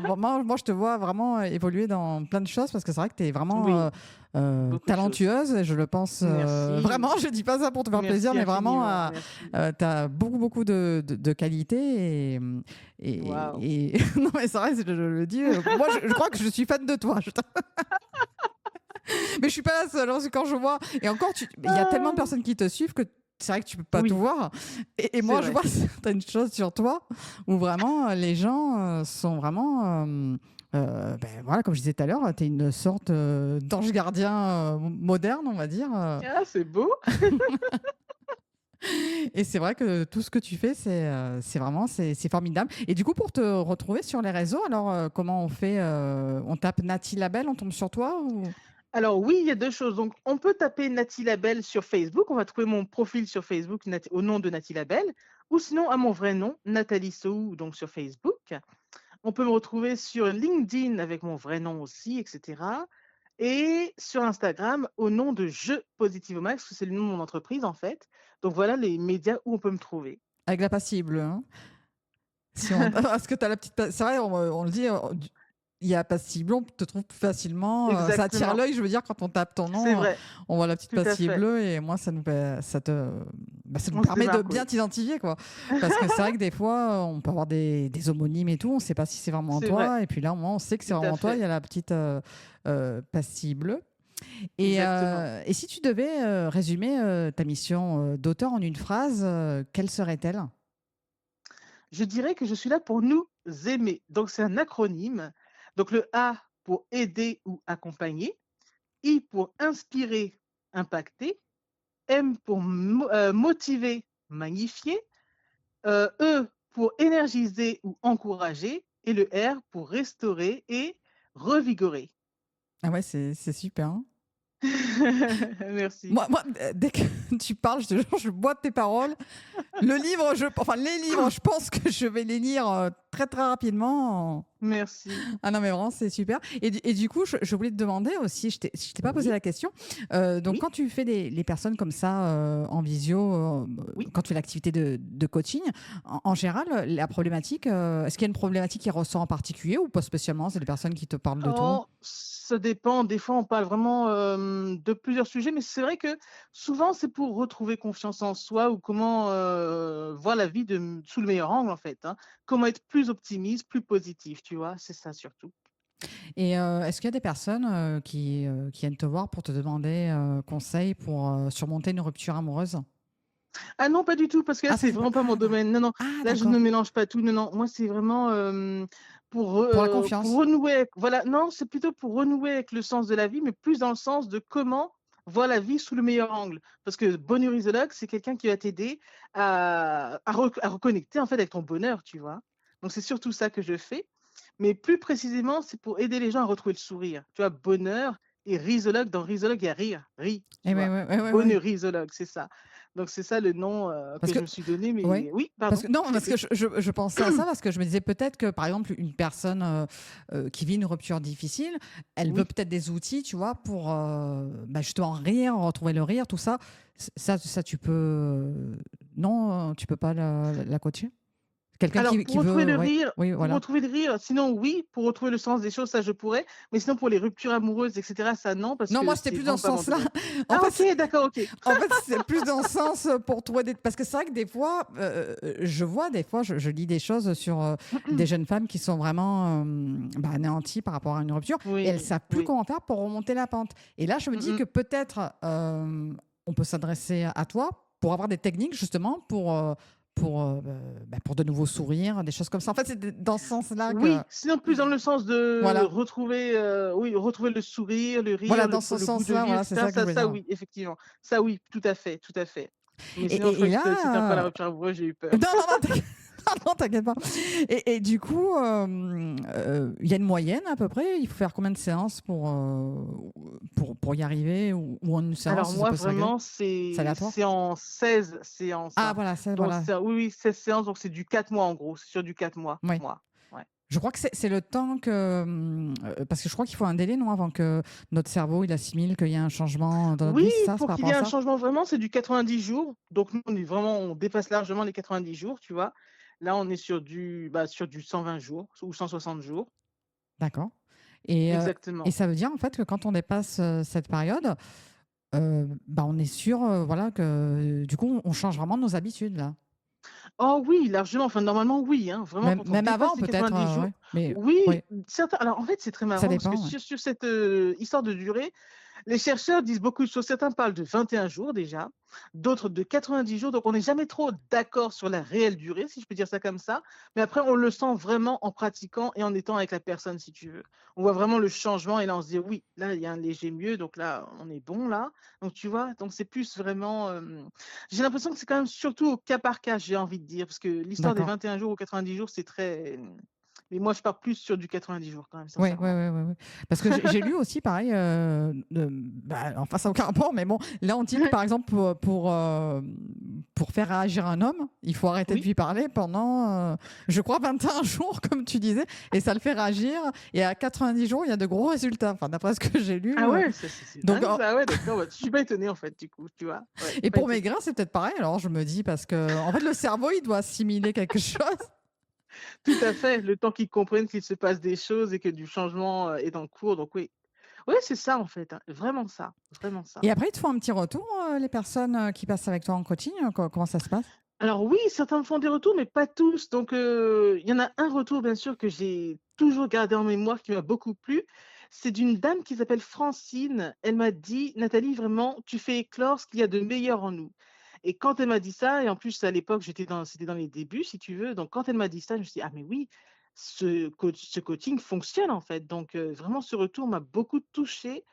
moi, je te vois vraiment évoluer dans plein de choses parce que c'est vrai que tu es vraiment, Oui, beaucoup de choses. talentueuse et je le pense, Merci, vraiment, je dis pas ça pour te faire plaisir, merci mais vraiment, infiniment, merci. tu as beaucoup, beaucoup de qualités Waouh! non, mais c'est vrai, je le dis, moi, je crois que je suis fan de toi. Mais je suis pas la seule, hein, c'est quand je vois et encore il y a tellement de Ah! personnes qui te suivent que c'est vrai que tu peux pas tout Oui, voir et c'est moi je vrai. vois certaines choses sur toi où vraiment, les gens, sont vraiment, voilà, comme je disais tout à l'heure, tu es une sorte, d'ange gardien, moderne, on va dire, Ah, c'est beau! et c'est vrai que tout ce que tu fais, c'est vraiment c'est formidable et du coup, pour te retrouver sur les réseaux, alors, comment on fait, on tape Nati Label, on tombe sur toi ou? Alors oui, il y a 2 choses. Donc on peut taper Nati Label sur Facebook, on va trouver mon profil sur Facebook Nati au nom de Nati Label ou sinon à mon vrai nom, Nathalie Sow, donc sur Facebook. On peut me retrouver sur LinkedIn avec mon vrai nom aussi et cetera et sur Instagram au nom de Je Positive au Max, parce que c'est le nom de mon entreprise en fait. Donc voilà les médias où on peut me trouver. Avec la passible, hein? Si on parce que tu as la petite c'est vrai, on le dit, il y a passe-cible, on te trouve plus facilement, ça attire Exactement, l'œil, je veux dire, quand on tape ton c'est nom, vrai, on voit la petite tout à pastille fait. bleue et moi ça nous fait ça nous On se permet de démarque, bien oui. t'identifier, quoi. Parce que c'est vrai que des fois, on peut avoir des homonymes et tout, on ne sait pas si c'est vraiment C'est vrai, toi et puis là, au moins, on sait que c'est tout à vraiment toi, il y fait, a la petite, pastille bleue exactement. et si tu devais, résumer, ta mission, d'auteur en une phrase, quelle serait-elle? Je dirais que je suis là pour nous aimer. Donc c'est un acronyme. Donc le A pour aider ou accompagner, I pour inspirer, impacter, M pour motiver, magnifier, E pour énergiser ou encourager et le R pour restaurer et revigorer. Ah ouais, c'est super, hein. Merci. Moi, dès que tu parles, je te jure, je bois de tes paroles. Le livre, enfin les livres, je pense que je vais les lire, très, très rapidement. Merci. Ah non, mais vraiment, c'est super et du coup, je voulais te demander aussi, je t'ai pas posé Oui, la question, donc oui, quand tu fais les personnes comme ça, en visio, oui. quand tu fais l'activité de coaching, en général, la problématique, est-ce qu'il y a une problématique qui ressort en particulier ou pas spécialement? C'est des personnes qui te parlent de tout? Oh, ça dépend. Des fois, on parle vraiment, de plusieurs sujets, mais c'est vrai que souvent, c'est pour retrouver confiance en soi ou comment, voir la vie sous le meilleur angle, en fait, hein. Comment être plus optimiste, plus positif, tu vois? C'est ça surtout. Et est-ce qu'il y a des personnes, qui viennent te voir pour te demander, conseil pour, surmonter une rupture amoureuse? Ah non, pas du tout, parce que là, Ah ça c'est c'est pas vraiment pas mon domaine. Non, non, ah là, je d'accord, ne mélange pas tout. Non, non, moi, c'est vraiment, pour la pour confiance. renouer voilà, non, c'est plutôt pour renouer avec le sens de la vie, mais plus dans le sens de comment voir la vie sous le meilleur angle. Parce que bonheurisologue, c'est quelqu'un qui va t'aider à reconnecter, en fait, avec ton bonheur, tu vois? Donc c'est surtout ça que je fais, mais plus précisément, c'est pour aider les gens à retrouver le sourire. Tu vois? Bonheur et risologue, dans risologue, il y a rire, tu Et ouais, vois? ouais, ouais, ouais, ouais. Bonheurisologue, c'est ça. Donc c'est ça le nom, Parce que que je me suis donné, ouais, mais oui, parce pardon, que non, je parce que t'écoute. je pensais à ça parce que je me disais peut-être que, par exemple, une personne, qui vit une rupture difficile, elle veut Oui. peut-être des outils, tu vois, pour, justement rire, retrouver le rire, tout ça. Ça tu peux, non, tu peux pas la coacher? Quelqu'un Alors qui veut ouais, oui, pour voilà. retrouver le rire, sinon oui, pour retrouver le sens des choses, ça je pourrais, mais sinon pour les ruptures amoureuses et cetera, ça non, parce Non, que moi, c'était c'est plus dans vraiment ce pas mon sens-là. domaine. En Ah fait, OK, d'accord, OK. c'est plus dans ce sens pour trouver des. Parce que c'est vrai que des fois, je vois, des fois, je lis des choses sur des jeunes femmes qui sont vraiment anéanties par rapport à une rupture et elles Oui, savent plus oui. comment faire pour remonter la pente. Et là, je me Mmh dis mh. que peut-être on peut s'adresser à toi pour avoir des techniques justement pour de nouveaux sourires, des choses comme ça? En fait, c'est dans ce sens-là que Oui, sinon plus dans le sens de voilà, retrouver, oui, retrouver le sourire, le voilà, rire, dans ce le goût de sens-là, vivre et voilà, c'est cetera. ça que je Ça voulais ça dire. oui, effectivement. Ça oui, tout à fait, tout à fait. Mais Et sinon, je et et croyais que c'était encore la là, rupture amoureuse, j'ai eu peur. non, non, non, t'inquiète non, t'inquiète pas. Et du coup, il y a une moyenne à peu près? Il faut faire combien de séances pour y arriver ou en une Alors séance, ça moi, peut se régler? vraiment, C'est aléatoire? c'est en 16 séances, Ah hein. voilà, c'est Donc voilà, c'est oui, oui, 16 séances, donc c'est du 4 mois en gros, c'est sur du 4 mois, oui. moi. Ouais. Je crois que c'est le temps que, parce que je crois qu'il faut un délai, non? Avant que notre cerveau, il assimile qu'il y a un changement dans notre Oui, vie, c'est ça? C'est pour par qu'il rapport y à ait un ça? changement vraiment, c'est du 90 jours. Donc nous, on dépasse largement les 90 jours, tu vois? Là, on est sur du 120 jours ou 160 jours. D'accord. Et Exactement. ça veut dire, en fait, que quand on dépasse, cette période, on est sûr, voilà, que du coup, on change vraiment nos habitudes, là? Oh oui, largement, enfin normalement oui, hein, vraiment quand on Même avant dépasse les peut-être, 90 jours, ouais, mais oui, oui, certains alors en fait, c'est très ça marrant parce que dépend, ouais. sur cette, histoire de durée, les chercheurs disent beaucoup de choses. Certains parlent de 21 jours déjà, d'autres de 90 jours. Donc, on n'est jamais trop d'accord sur la réelle durée, si je peux dire ça comme ça. Mais après, on le sent vraiment en pratiquant et en étant avec la personne, si tu veux. On voit vraiment le changement et là, on se dit, oui, là, il y a un léger mieux. Donc là, on est bon là. Donc, tu vois, donc c'est plus vraiment. J'ai l'impression que c'est quand même surtout au cas par cas, j'ai envie de dire. Parce que l'histoire des D'accord. 21 jours ou 90 jours, c'est très. Mais moi, je pars plus sur du 90 jours quand même, Ouais, ouais, sincèrement. ouais, ouais, ouais. Parce que j'ai lu aussi pareil, enfin ça n'a aucun rapport, mais bon, là on dit que par exemple pour faire réagir un homme, il faut arrêter de Oui. lui parler pendant, je crois 21 jours comme tu disais, et ça le fait réagir. Et à 90 jours, il y a de gros résultats. Enfin d'après ce que j'ai lu. Ah ouais, c'est Donc dingue ça, ouais, d'accord, bah, je suis pas étonnée en fait, du coup, tu vois? Ouais, et pas pour étonnée. maigrir, c'est peut-être pareil. Alors je me dis parce que en fait le cerveau il doit assimiler quelque chose. Tout à fait, le temps qu'ils comprennent qu'il se passe des choses et que du changement, est en cours, donc oui. Oui, c'est ça en fait, hein, vraiment ça, vraiment ça. Et après ils te font un petit retour, les personnes qui passent avec toi en coaching. Comment ça se passe? Alors oui, certains me font des retours, mais pas tous, donc il y en a un retour bien sûr que j'ai toujours gardé en mémoire, qui m'a beaucoup plu. C'est d'une dame qui s'appelle Francine. Elle m'a dit: «Nathalie, vraiment, tu fais éclore ce qu'il y a de meilleur en nous». Et quand elle m'a dit ça et en plus à l'époque c'était dans les débuts si tu veux, donc quand elle m'a dit ça, je me suis dit: «Ah mais oui, ce coaching fonctionne en fait». Donc vraiment ce retour m'a beaucoup touchée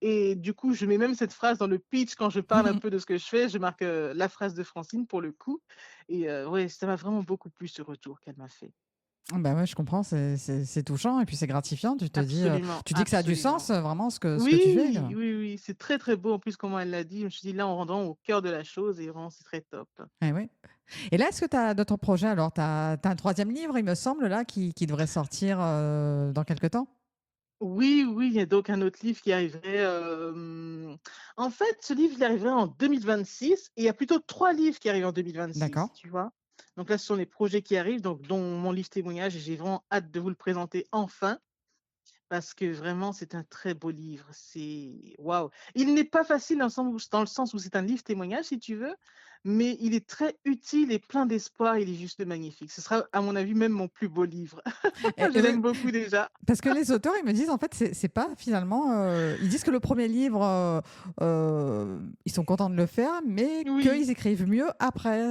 et du coup, je mets même cette phrase dans le pitch quand je parle un peu de ce que je fais, je marque, la phrase de Francine pour le coup et ouais, ça m'a vraiment beaucoup plu ce retour qu'elle m'a fait. Bah, ouais, je comprends, c'est touchant et puis c'est gratifiant. Tu te dis, Absolument, tu dis que ça a du sens, absolument. vraiment ce que tu fais, Oui, quoi. oui, oui, c'est très, très beau en plus comment elle l'a dit. Je me suis dit: «Là, on rentre vraiment au cœur de la chose et vraiment c'est très top». Eh oui. Et là, est-ce que tu as d'autres projets alors? Tu as un troisième livre, il me semble, là, qui devrait sortir, dans quelque temps? Oui, oui, il y a donc un autre livre qui arriverait, en fait, ce livre, il arriverait en 2026 et il y a plutôt 3 livres qui arrivent en D'accord. 2026, tu vois? Donc là, ce sont les projets qui arrivent, donc dont mon livre témoignage et j'ai vraiment hâte de vous le présenter enfin. Parce que vraiment, c'est un très beau livre. C'est waouh! Il n'est pas facile dans le sens où c'est un livre témoignage, si tu veux, mais il est très utile et plein d'espoir. Il est juste magnifique. Ce sera, à mon avis, même mon plus beau livre. Je Oui, l'aime beaucoup déjà. parce que les auteurs, ils me disent, en fait, c'est pas finalement, ils disent que le premier livre, ils sont contents de le faire, mais Oui. qu'ils écrivent mieux après,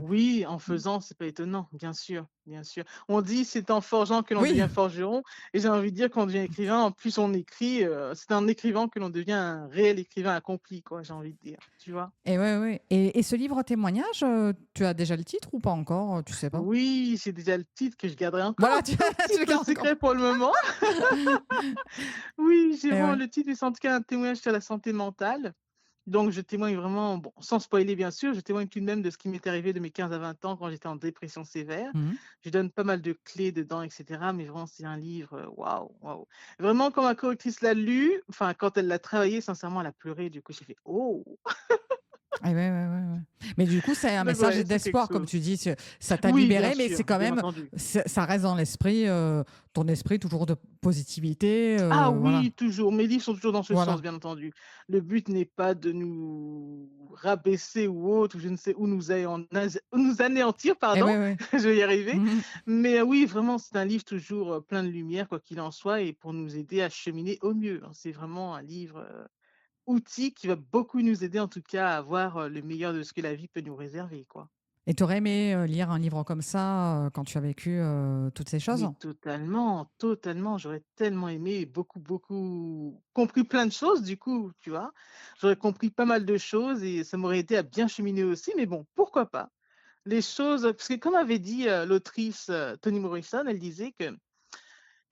Oui, en faisant, c'est pas étonnant, bien sûr, bien sûr. On dit: «C'est en forgeant que l'on oui. devient forgeron» et j'ai envie de dire quand on devient écrivain, en plus on écrit, c'est en écrivant que l'on devient un réel écrivain accompli, quoi, j'ai envie de dire, tu vois? Et ouais, ouais. Et ce livre témoignage, tu as déjà le titre ou pas encore? Tu sais pas? Oui, j'ai déjà le titre que je garderai encore Voilà, un tu tout tu petit le peu gardes encore. secret pour le moment. Oui, j'ai Et vraiment ouais. le titre, mais c'est en tout cas un témoignage sur la santé mentale. Donc je témoigne vraiment, bon, sans spoiler bien sûr, je témoigne tout de même de ce qui m'est arrivé de mes 15 à 20 ans quand j'étais en dépression sévère. Mmh. Je donne pas mal de clés dedans et cetera, mais vraiment c'est un livre, waouh, waouh. Vraiment quand ma correctrice l'a lu, enfin quand elle l'a travaillé, sincèrement elle a pleuré, du coup j'ai fait: «Oh!» Et ouais, ouais, ouais, ouais. Mais du coup, c'est un Donc message ouais, c'est quelque d'espoir, comme chose. tu dis, ça t'a Oui, bien libéré, mais c'est sûr, quand bien même, entendu. ça reste dans l'esprit, ton esprit toujours de positivité, Ah voilà. oui, toujours. Mes livres sont toujours dans ce sens, Voilà. bien entendu. Le but n'est pas de nous rabaisser ou autre, ou je ne sais où où nous anéantir, Et pardon, ouais, ouais. je vais y arriver. Mmh. Mais oui, vraiment, c'est un livre toujours plein de lumière, quoi qu'il en soit, et pour nous aider à cheminer au mieux, hein. C'est vraiment un livre. outil qui va beaucoup nous aider, en tout cas, à avoir le meilleur de ce que la vie peut nous réserver, quoi. Et tu aurais aimé lire un livre comme ça quand tu as vécu toutes ces choses? Mais totalement, totalement, j'aurais tellement aimé et beaucoup, beaucoup compris plein de choses, du coup, tu vois. J'aurais compris pas mal de choses et ça m'aurait aidé à bien cheminer aussi, mais bon, pourquoi pas? Les choses, parce que comme avait dit l'autrice Toni Morrison, elle disait que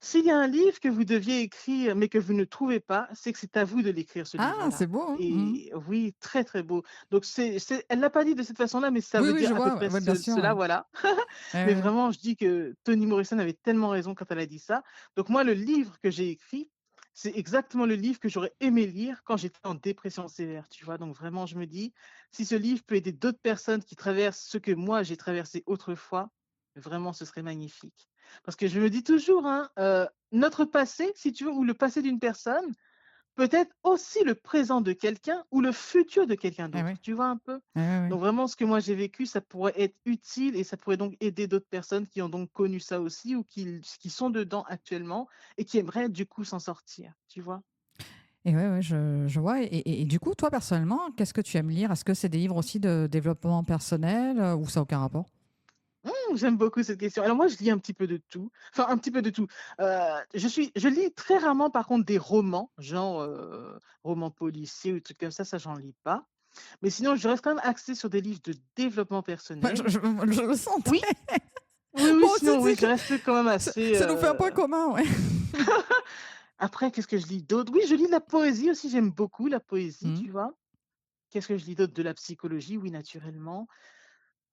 s'il y a un livre que vous deviez écrire, mais que vous ne trouvez pas, c'est que c'est à vous de l'écrire, ce Ah, livre-là. c'est beau, hein. Mhm. Et oui, très, très beau. Donc, elle l'a pas dit de cette façon-là, mais ça Oui, veut oui, dire je à peu vois. près Ouais, bien sûr. cela, Ouais. voilà. Ouais, Mais ouais, ouais. vraiment, je dis que Toni Morrison avait tellement raison quand elle a dit ça. Donc, moi, le livre que j'ai écrit, c'est exactement le livre que j'aurais aimé lire quand j'étais en dépression sévère, tu vois. Donc, vraiment, je me dis, si ce livre peut aider d'autres personnes qui traversent ce que moi, j'ai traversé autrefois, vraiment, ce serait magnifique. Parce que je me dis toujours, hein, notre passé, si tu veux, ou le passé d'une personne, peut être aussi le présent de quelqu'un ou le futur de quelqu'un Ah d'autre. ouais. Tu vois un peu? Ouais, ouais, ouais. Donc vraiment, ce que moi j'ai vécu, ça pourrait être utile et ça pourrait donc aider d'autres personnes qui ont donc connu ça aussi ou qui sont dedans actuellement et qui aimeraient du coup s'en sortir. Tu vois? Et ouais, ouais, je vois. Et du coup, toi, personnellement, qu'est-ce que tu aimes lire? Est-ce que c'est des livres aussi de développement personnel ou ça n'a aucun rapport? J'aime beaucoup cette question. Alors moi, je lis un petit peu de tout. Enfin, un petit peu de tout. Je lis très rarement, par contre, des romans, genre romans policiers ou des trucs comme ça j'en lis pas. Mais sinon, je reste quand même axée sur des livres de développement Ouais, personnel. je le sentais. Oui, oui, oui, Moi aussi, sinon, tu sais oui, je reste quand même assez. ça nous fait un point commun, ouais. Après, qu'est-ce que je lis d'autre? Oui, je lis de la poésie aussi, j'aime beaucoup la poésie, Mhm. tu vois. Qu'est-ce que je lis d'autre? De la psychologie, oui, naturellement.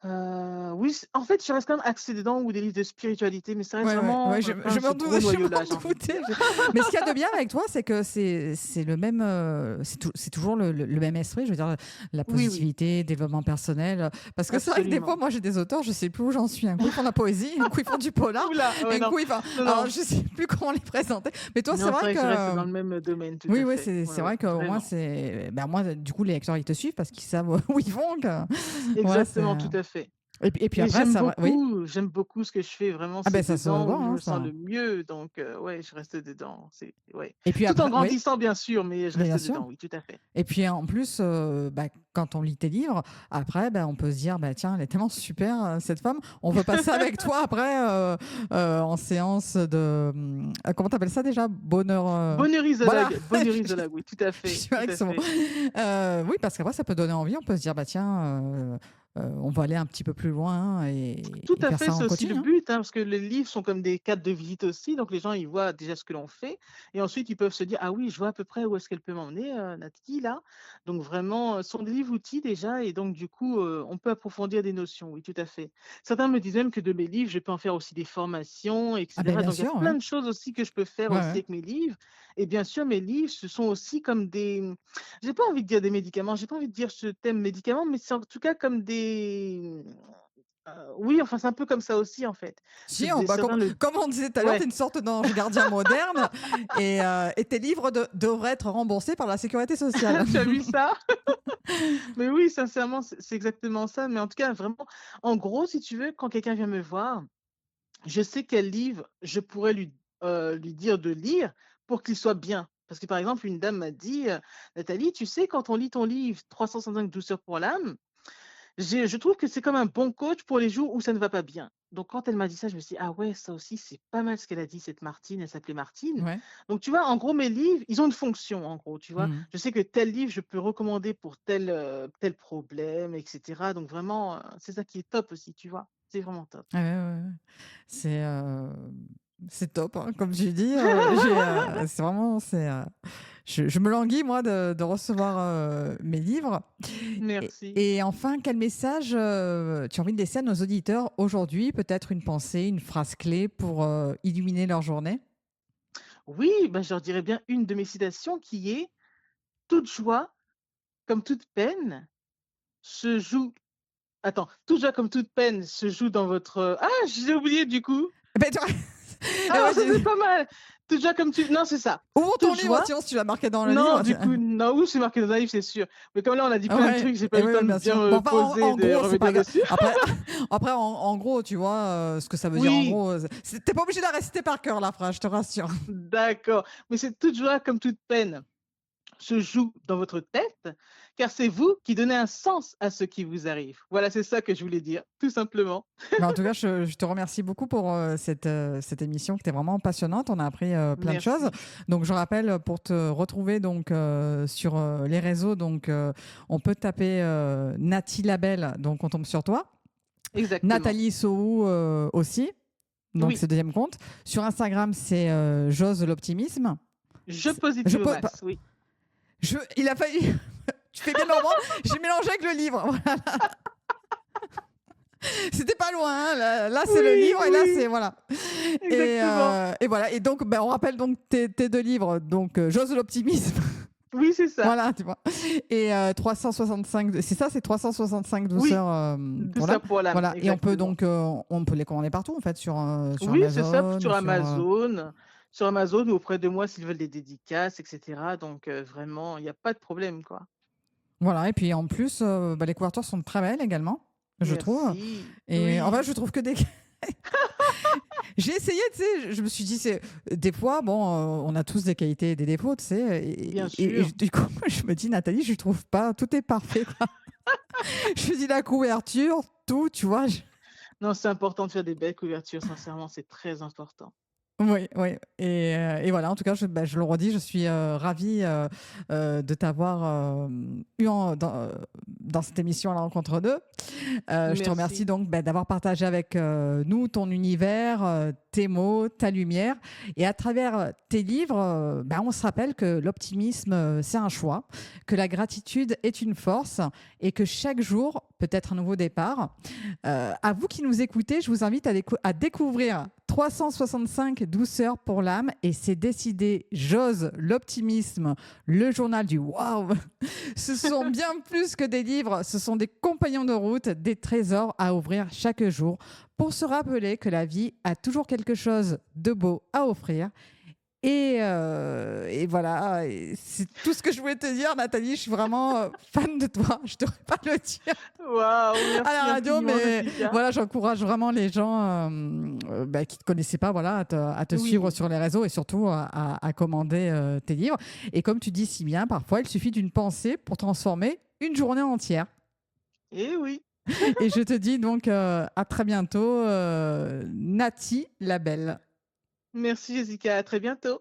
Oui, en fait, je reste quand même axée dedans ou des livres de spiritualité, mais ça reste Ouais, ouais, vraiment ouais, quand ce gros je noyau-là, m'en j'ai envie de dire. doutais. Mais ce qu'il y a de bien avec toi, c'est que c'est le même, c'est toujours le même esprit, je veux dire, la Oui, oui, positivité, développement personnel. Parce que c'est vrai que des fois, absolument. moi, j'ai des auteurs, je sais plus où j'en suis. Un coup, ils font de la poésie, un coup, ils font du polar, Oula, ouais, un non, coup, ils font. non, Alors, non, je sais plus comment les présenter. Mais toi, c'est non, c'est vrai vrai que je reste que. dans le même domaine, tout Oui, à oui, fait. Ouais, c'est ouais, vrai qu'au moins, vraiment. c'est. Ben, moi, du coup, les lecteurs, ils te suivent parce qu'ils savent où ils vont. Ouais, Exactement, tout à fait. et puis Et après, ça va. Oui. j'aime beaucoup ce que je fais, vraiment, Ah, c'est ben, ça se dedans voit, où je hein, me sens ça. le mieux, donc ouais, je reste dedans, c'est ouais. Et puis Tout en après, oui, grandissant, bien sûr, mais je reste bien sûr. dedans, oui, tout à fait. Et puis en plus, bah, quand on lit tes livres, après, bah, on peut se dire, bah, tiens, elle est tellement super, cette femme, on veut passer avec toi après en séance de... comment t'appelles ça déjà? Bonheur... Voilà, Bonheurisologue, oui, je suis tout avec à ce mot. fait. Oui, parce qu'après, ça peut donner envie, on peut se dire, bah, tiens, on va aller un petit peu plus loin Tout et à faire fait, ça c'est en aussi le coaching. Hein. but, hein, parce que les livres sont comme des cartes de visite aussi, donc les gens, ils voient déjà ce que l'on fait et ensuite ils peuvent se dire: «Ah oui, je vois à peu près où est-ce qu'elle peut m'emmener, Nathalie là». Donc vraiment, ce sont des livres-outils déjà et donc du coup, on peut approfondir des notions, oui, tout à fait. Certains me disent même que de mes livres, je peux en faire aussi des formations et Ah ben cetera. bien Donc il y a sûr, ouais. plein de choses aussi que je peux faire Ouais, aussi ouais. avec mes livres et bien sûr mes livres, ce sont aussi comme des, j'ai pas envie de dire des médicaments, j'ai pas envie de dire ce thème médicament, mais c'est en tout cas comme des, oui, enfin, c'est un peu comme ça aussi, en fait. Parce que Si, des bah, certains le comme on disait tout à l'heure, tu es ouais, une sorte d'ange gardien moderne et tes livres devraient être remboursés par la sécurité sociale. tu as vu ça? Mais oui, sincèrement, c'est exactement ça. Mais en tout cas, vraiment, en gros, si tu veux, quand quelqu'un vient me voir, je sais quel livre je pourrais lui dire de lire pour qu'il soit bien. Parce que, par exemple, une dame m'a dit: «Nathalie, tu sais, quand on lit ton livre 365 douceurs pour l'âme, je trouve que c'est comme un bon coach pour les jours où ça ne va pas bien». Donc quand elle m'a dit ça, je me suis dit: «Ah ouais, ça aussi, c'est pas mal ce qu'elle a dit cette Martine», elle s'appelait Martine. Ouais. Donc tu vois, en gros, mes livres, ils ont une fonction, en gros, tu vois? Mmh. Je sais que tel livre, je peux recommander pour tel problème et cetera. Donc vraiment, c'est ça qui est top aussi, tu vois? C'est vraiment top. Ouais, ouais, ouais. C'est, heu, c'est top, hein, comme tu dis, c'est vraiment je me languis moi de recevoir, mes livres Merci. et enfin, quel message, tu as envie de laisser à nos auditeurs aujourd'hui? Peut-être une pensée, une phrase clé pour, illuminer leur journée? Oui, bah, je leur dirais bien une de mes citations qui est: «Toute joie comme toute peine se joue». Attends, «Toute joie comme toute peine se joue dans votre» ah, j'ai oublié du coup! Beh, tu vois? Ah Eh non, ouais, ça c'est pas mal! «Toute joie comme tu» non, c'est ça. ouvre ton «Toute livre, joie» sinon si tu l'as marqué dans le non, livre, du coup, non, oui, c'est marqué dans un livre, c'est sûr. Mais comme là, on a dit plein de ouais, trucs, j'ai pas et eu le oui, temps oui, de bien bien sûr. me Bon, enfin, poser et en de gros, c'est revenir pas grave. dessus. Après, après en gros, tu vois, ce que ça veut dire en Oui, gros, tu pas obligé de la réciter par cœur la phrase, je te rassure. d'accord. Mais c'est toute joie comme toute peine se joue dans votre tête, car c'est vous qui donnez un sens à ce qui vous arrive. Voilà, c'est ça que je voulais dire, tout simplement. En tout cas, je te remercie beaucoup pour cette émission qui était vraiment passionnante. On a appris plein de choses. Merci. Donc, je rappelle, pour te retrouver donc, sur les réseaux, donc, on peut taper Nati Label, donc on tombe sur toi. Exactement. Nathalie Sou aussi, donc Oui, c'est le deuxième compte. Sur Instagram, c'est J'ose l'optimisme. je Je positive au peux, max, oui. il a fallu. Tu fais bien de le reprendre. J'ai mélangé avec le livre. Voilà. C'était pas loin, hein. Là, c'est le Oui, livre et là oui, c'est voilà. exactement. Et voilà. Et donc, ben, on rappelle donc tes deux livres. Donc, J'ose l'optimisme. Oui, c'est ça. Voilà, tu vois. Et 365, c'est ça, c'est 365 Oui, douceurs tout pour l'âme. ça pour l'âme, Voilà. Et exactement. on peut les commander partout en fait, sur Oui, c'est ça, Amazon ou Sur Amazon ou auprès de moi s'ils veulent des dédicaces et cetera, donc vraiment, il y a pas de problème, quoi. voilà. Et puis en plus, bah, les couvertures sont très belles également, je trouve. Merci. Et en fait, Oui, je trouve que des j'ai essayé, tu sais, je me suis dit, c'est des fois, bon, on a tous des qualités et des défauts, tu sais, bien et sûr. du coup, je me dis, Nathalie, je trouve pas, tout est parfait, quoi. Je me dis, la couverture, tout, tu vois. Non, c'est important de faire des belles couvertures, sincèrement, c'est très important. Oui, oui. Et voilà, en tout cas, je le redis, je suis ravie de t'avoir eu dans cette émission à la rencontre d'eux. Je te remercie Merci. donc d'avoir partagé avec nous ton univers, tes mots, ta lumière. Et à travers tes livres, on se rappelle que l'optimisme, c'est un choix, que la gratitude est une force et que chaque jour peut être un nouveau départ. À vous qui nous écoutez, je vous invite à découvrir 365 douceurs pour l'âme et c'est décidé, j'ose l'optimisme, le journal du waouh. Ce sont bien plus que des livres, ce sont des compagnons de route, des trésors à ouvrir chaque jour pour se rappeler que la vie a toujours quelque chose de beau à offrir. Et voilà, et c'est tout ce que je voulais te dire, Nathalie. Je suis vraiment fan de toi. Je ne devrais pas le dire Waouh, à la merci radio, infiniment, mais Jessica. voilà, j'encourage vraiment les gens qui ne te connaissaient pas, voilà, à te suivre Oui, sur les réseaux et surtout à commander tes livres. Et comme tu dis si bien, parfois, il suffit d'une pensée pour transformer une journée entière. eh oui. Et je te dis donc à très bientôt, Nati la belle. Merci, Jessica, à très bientôt.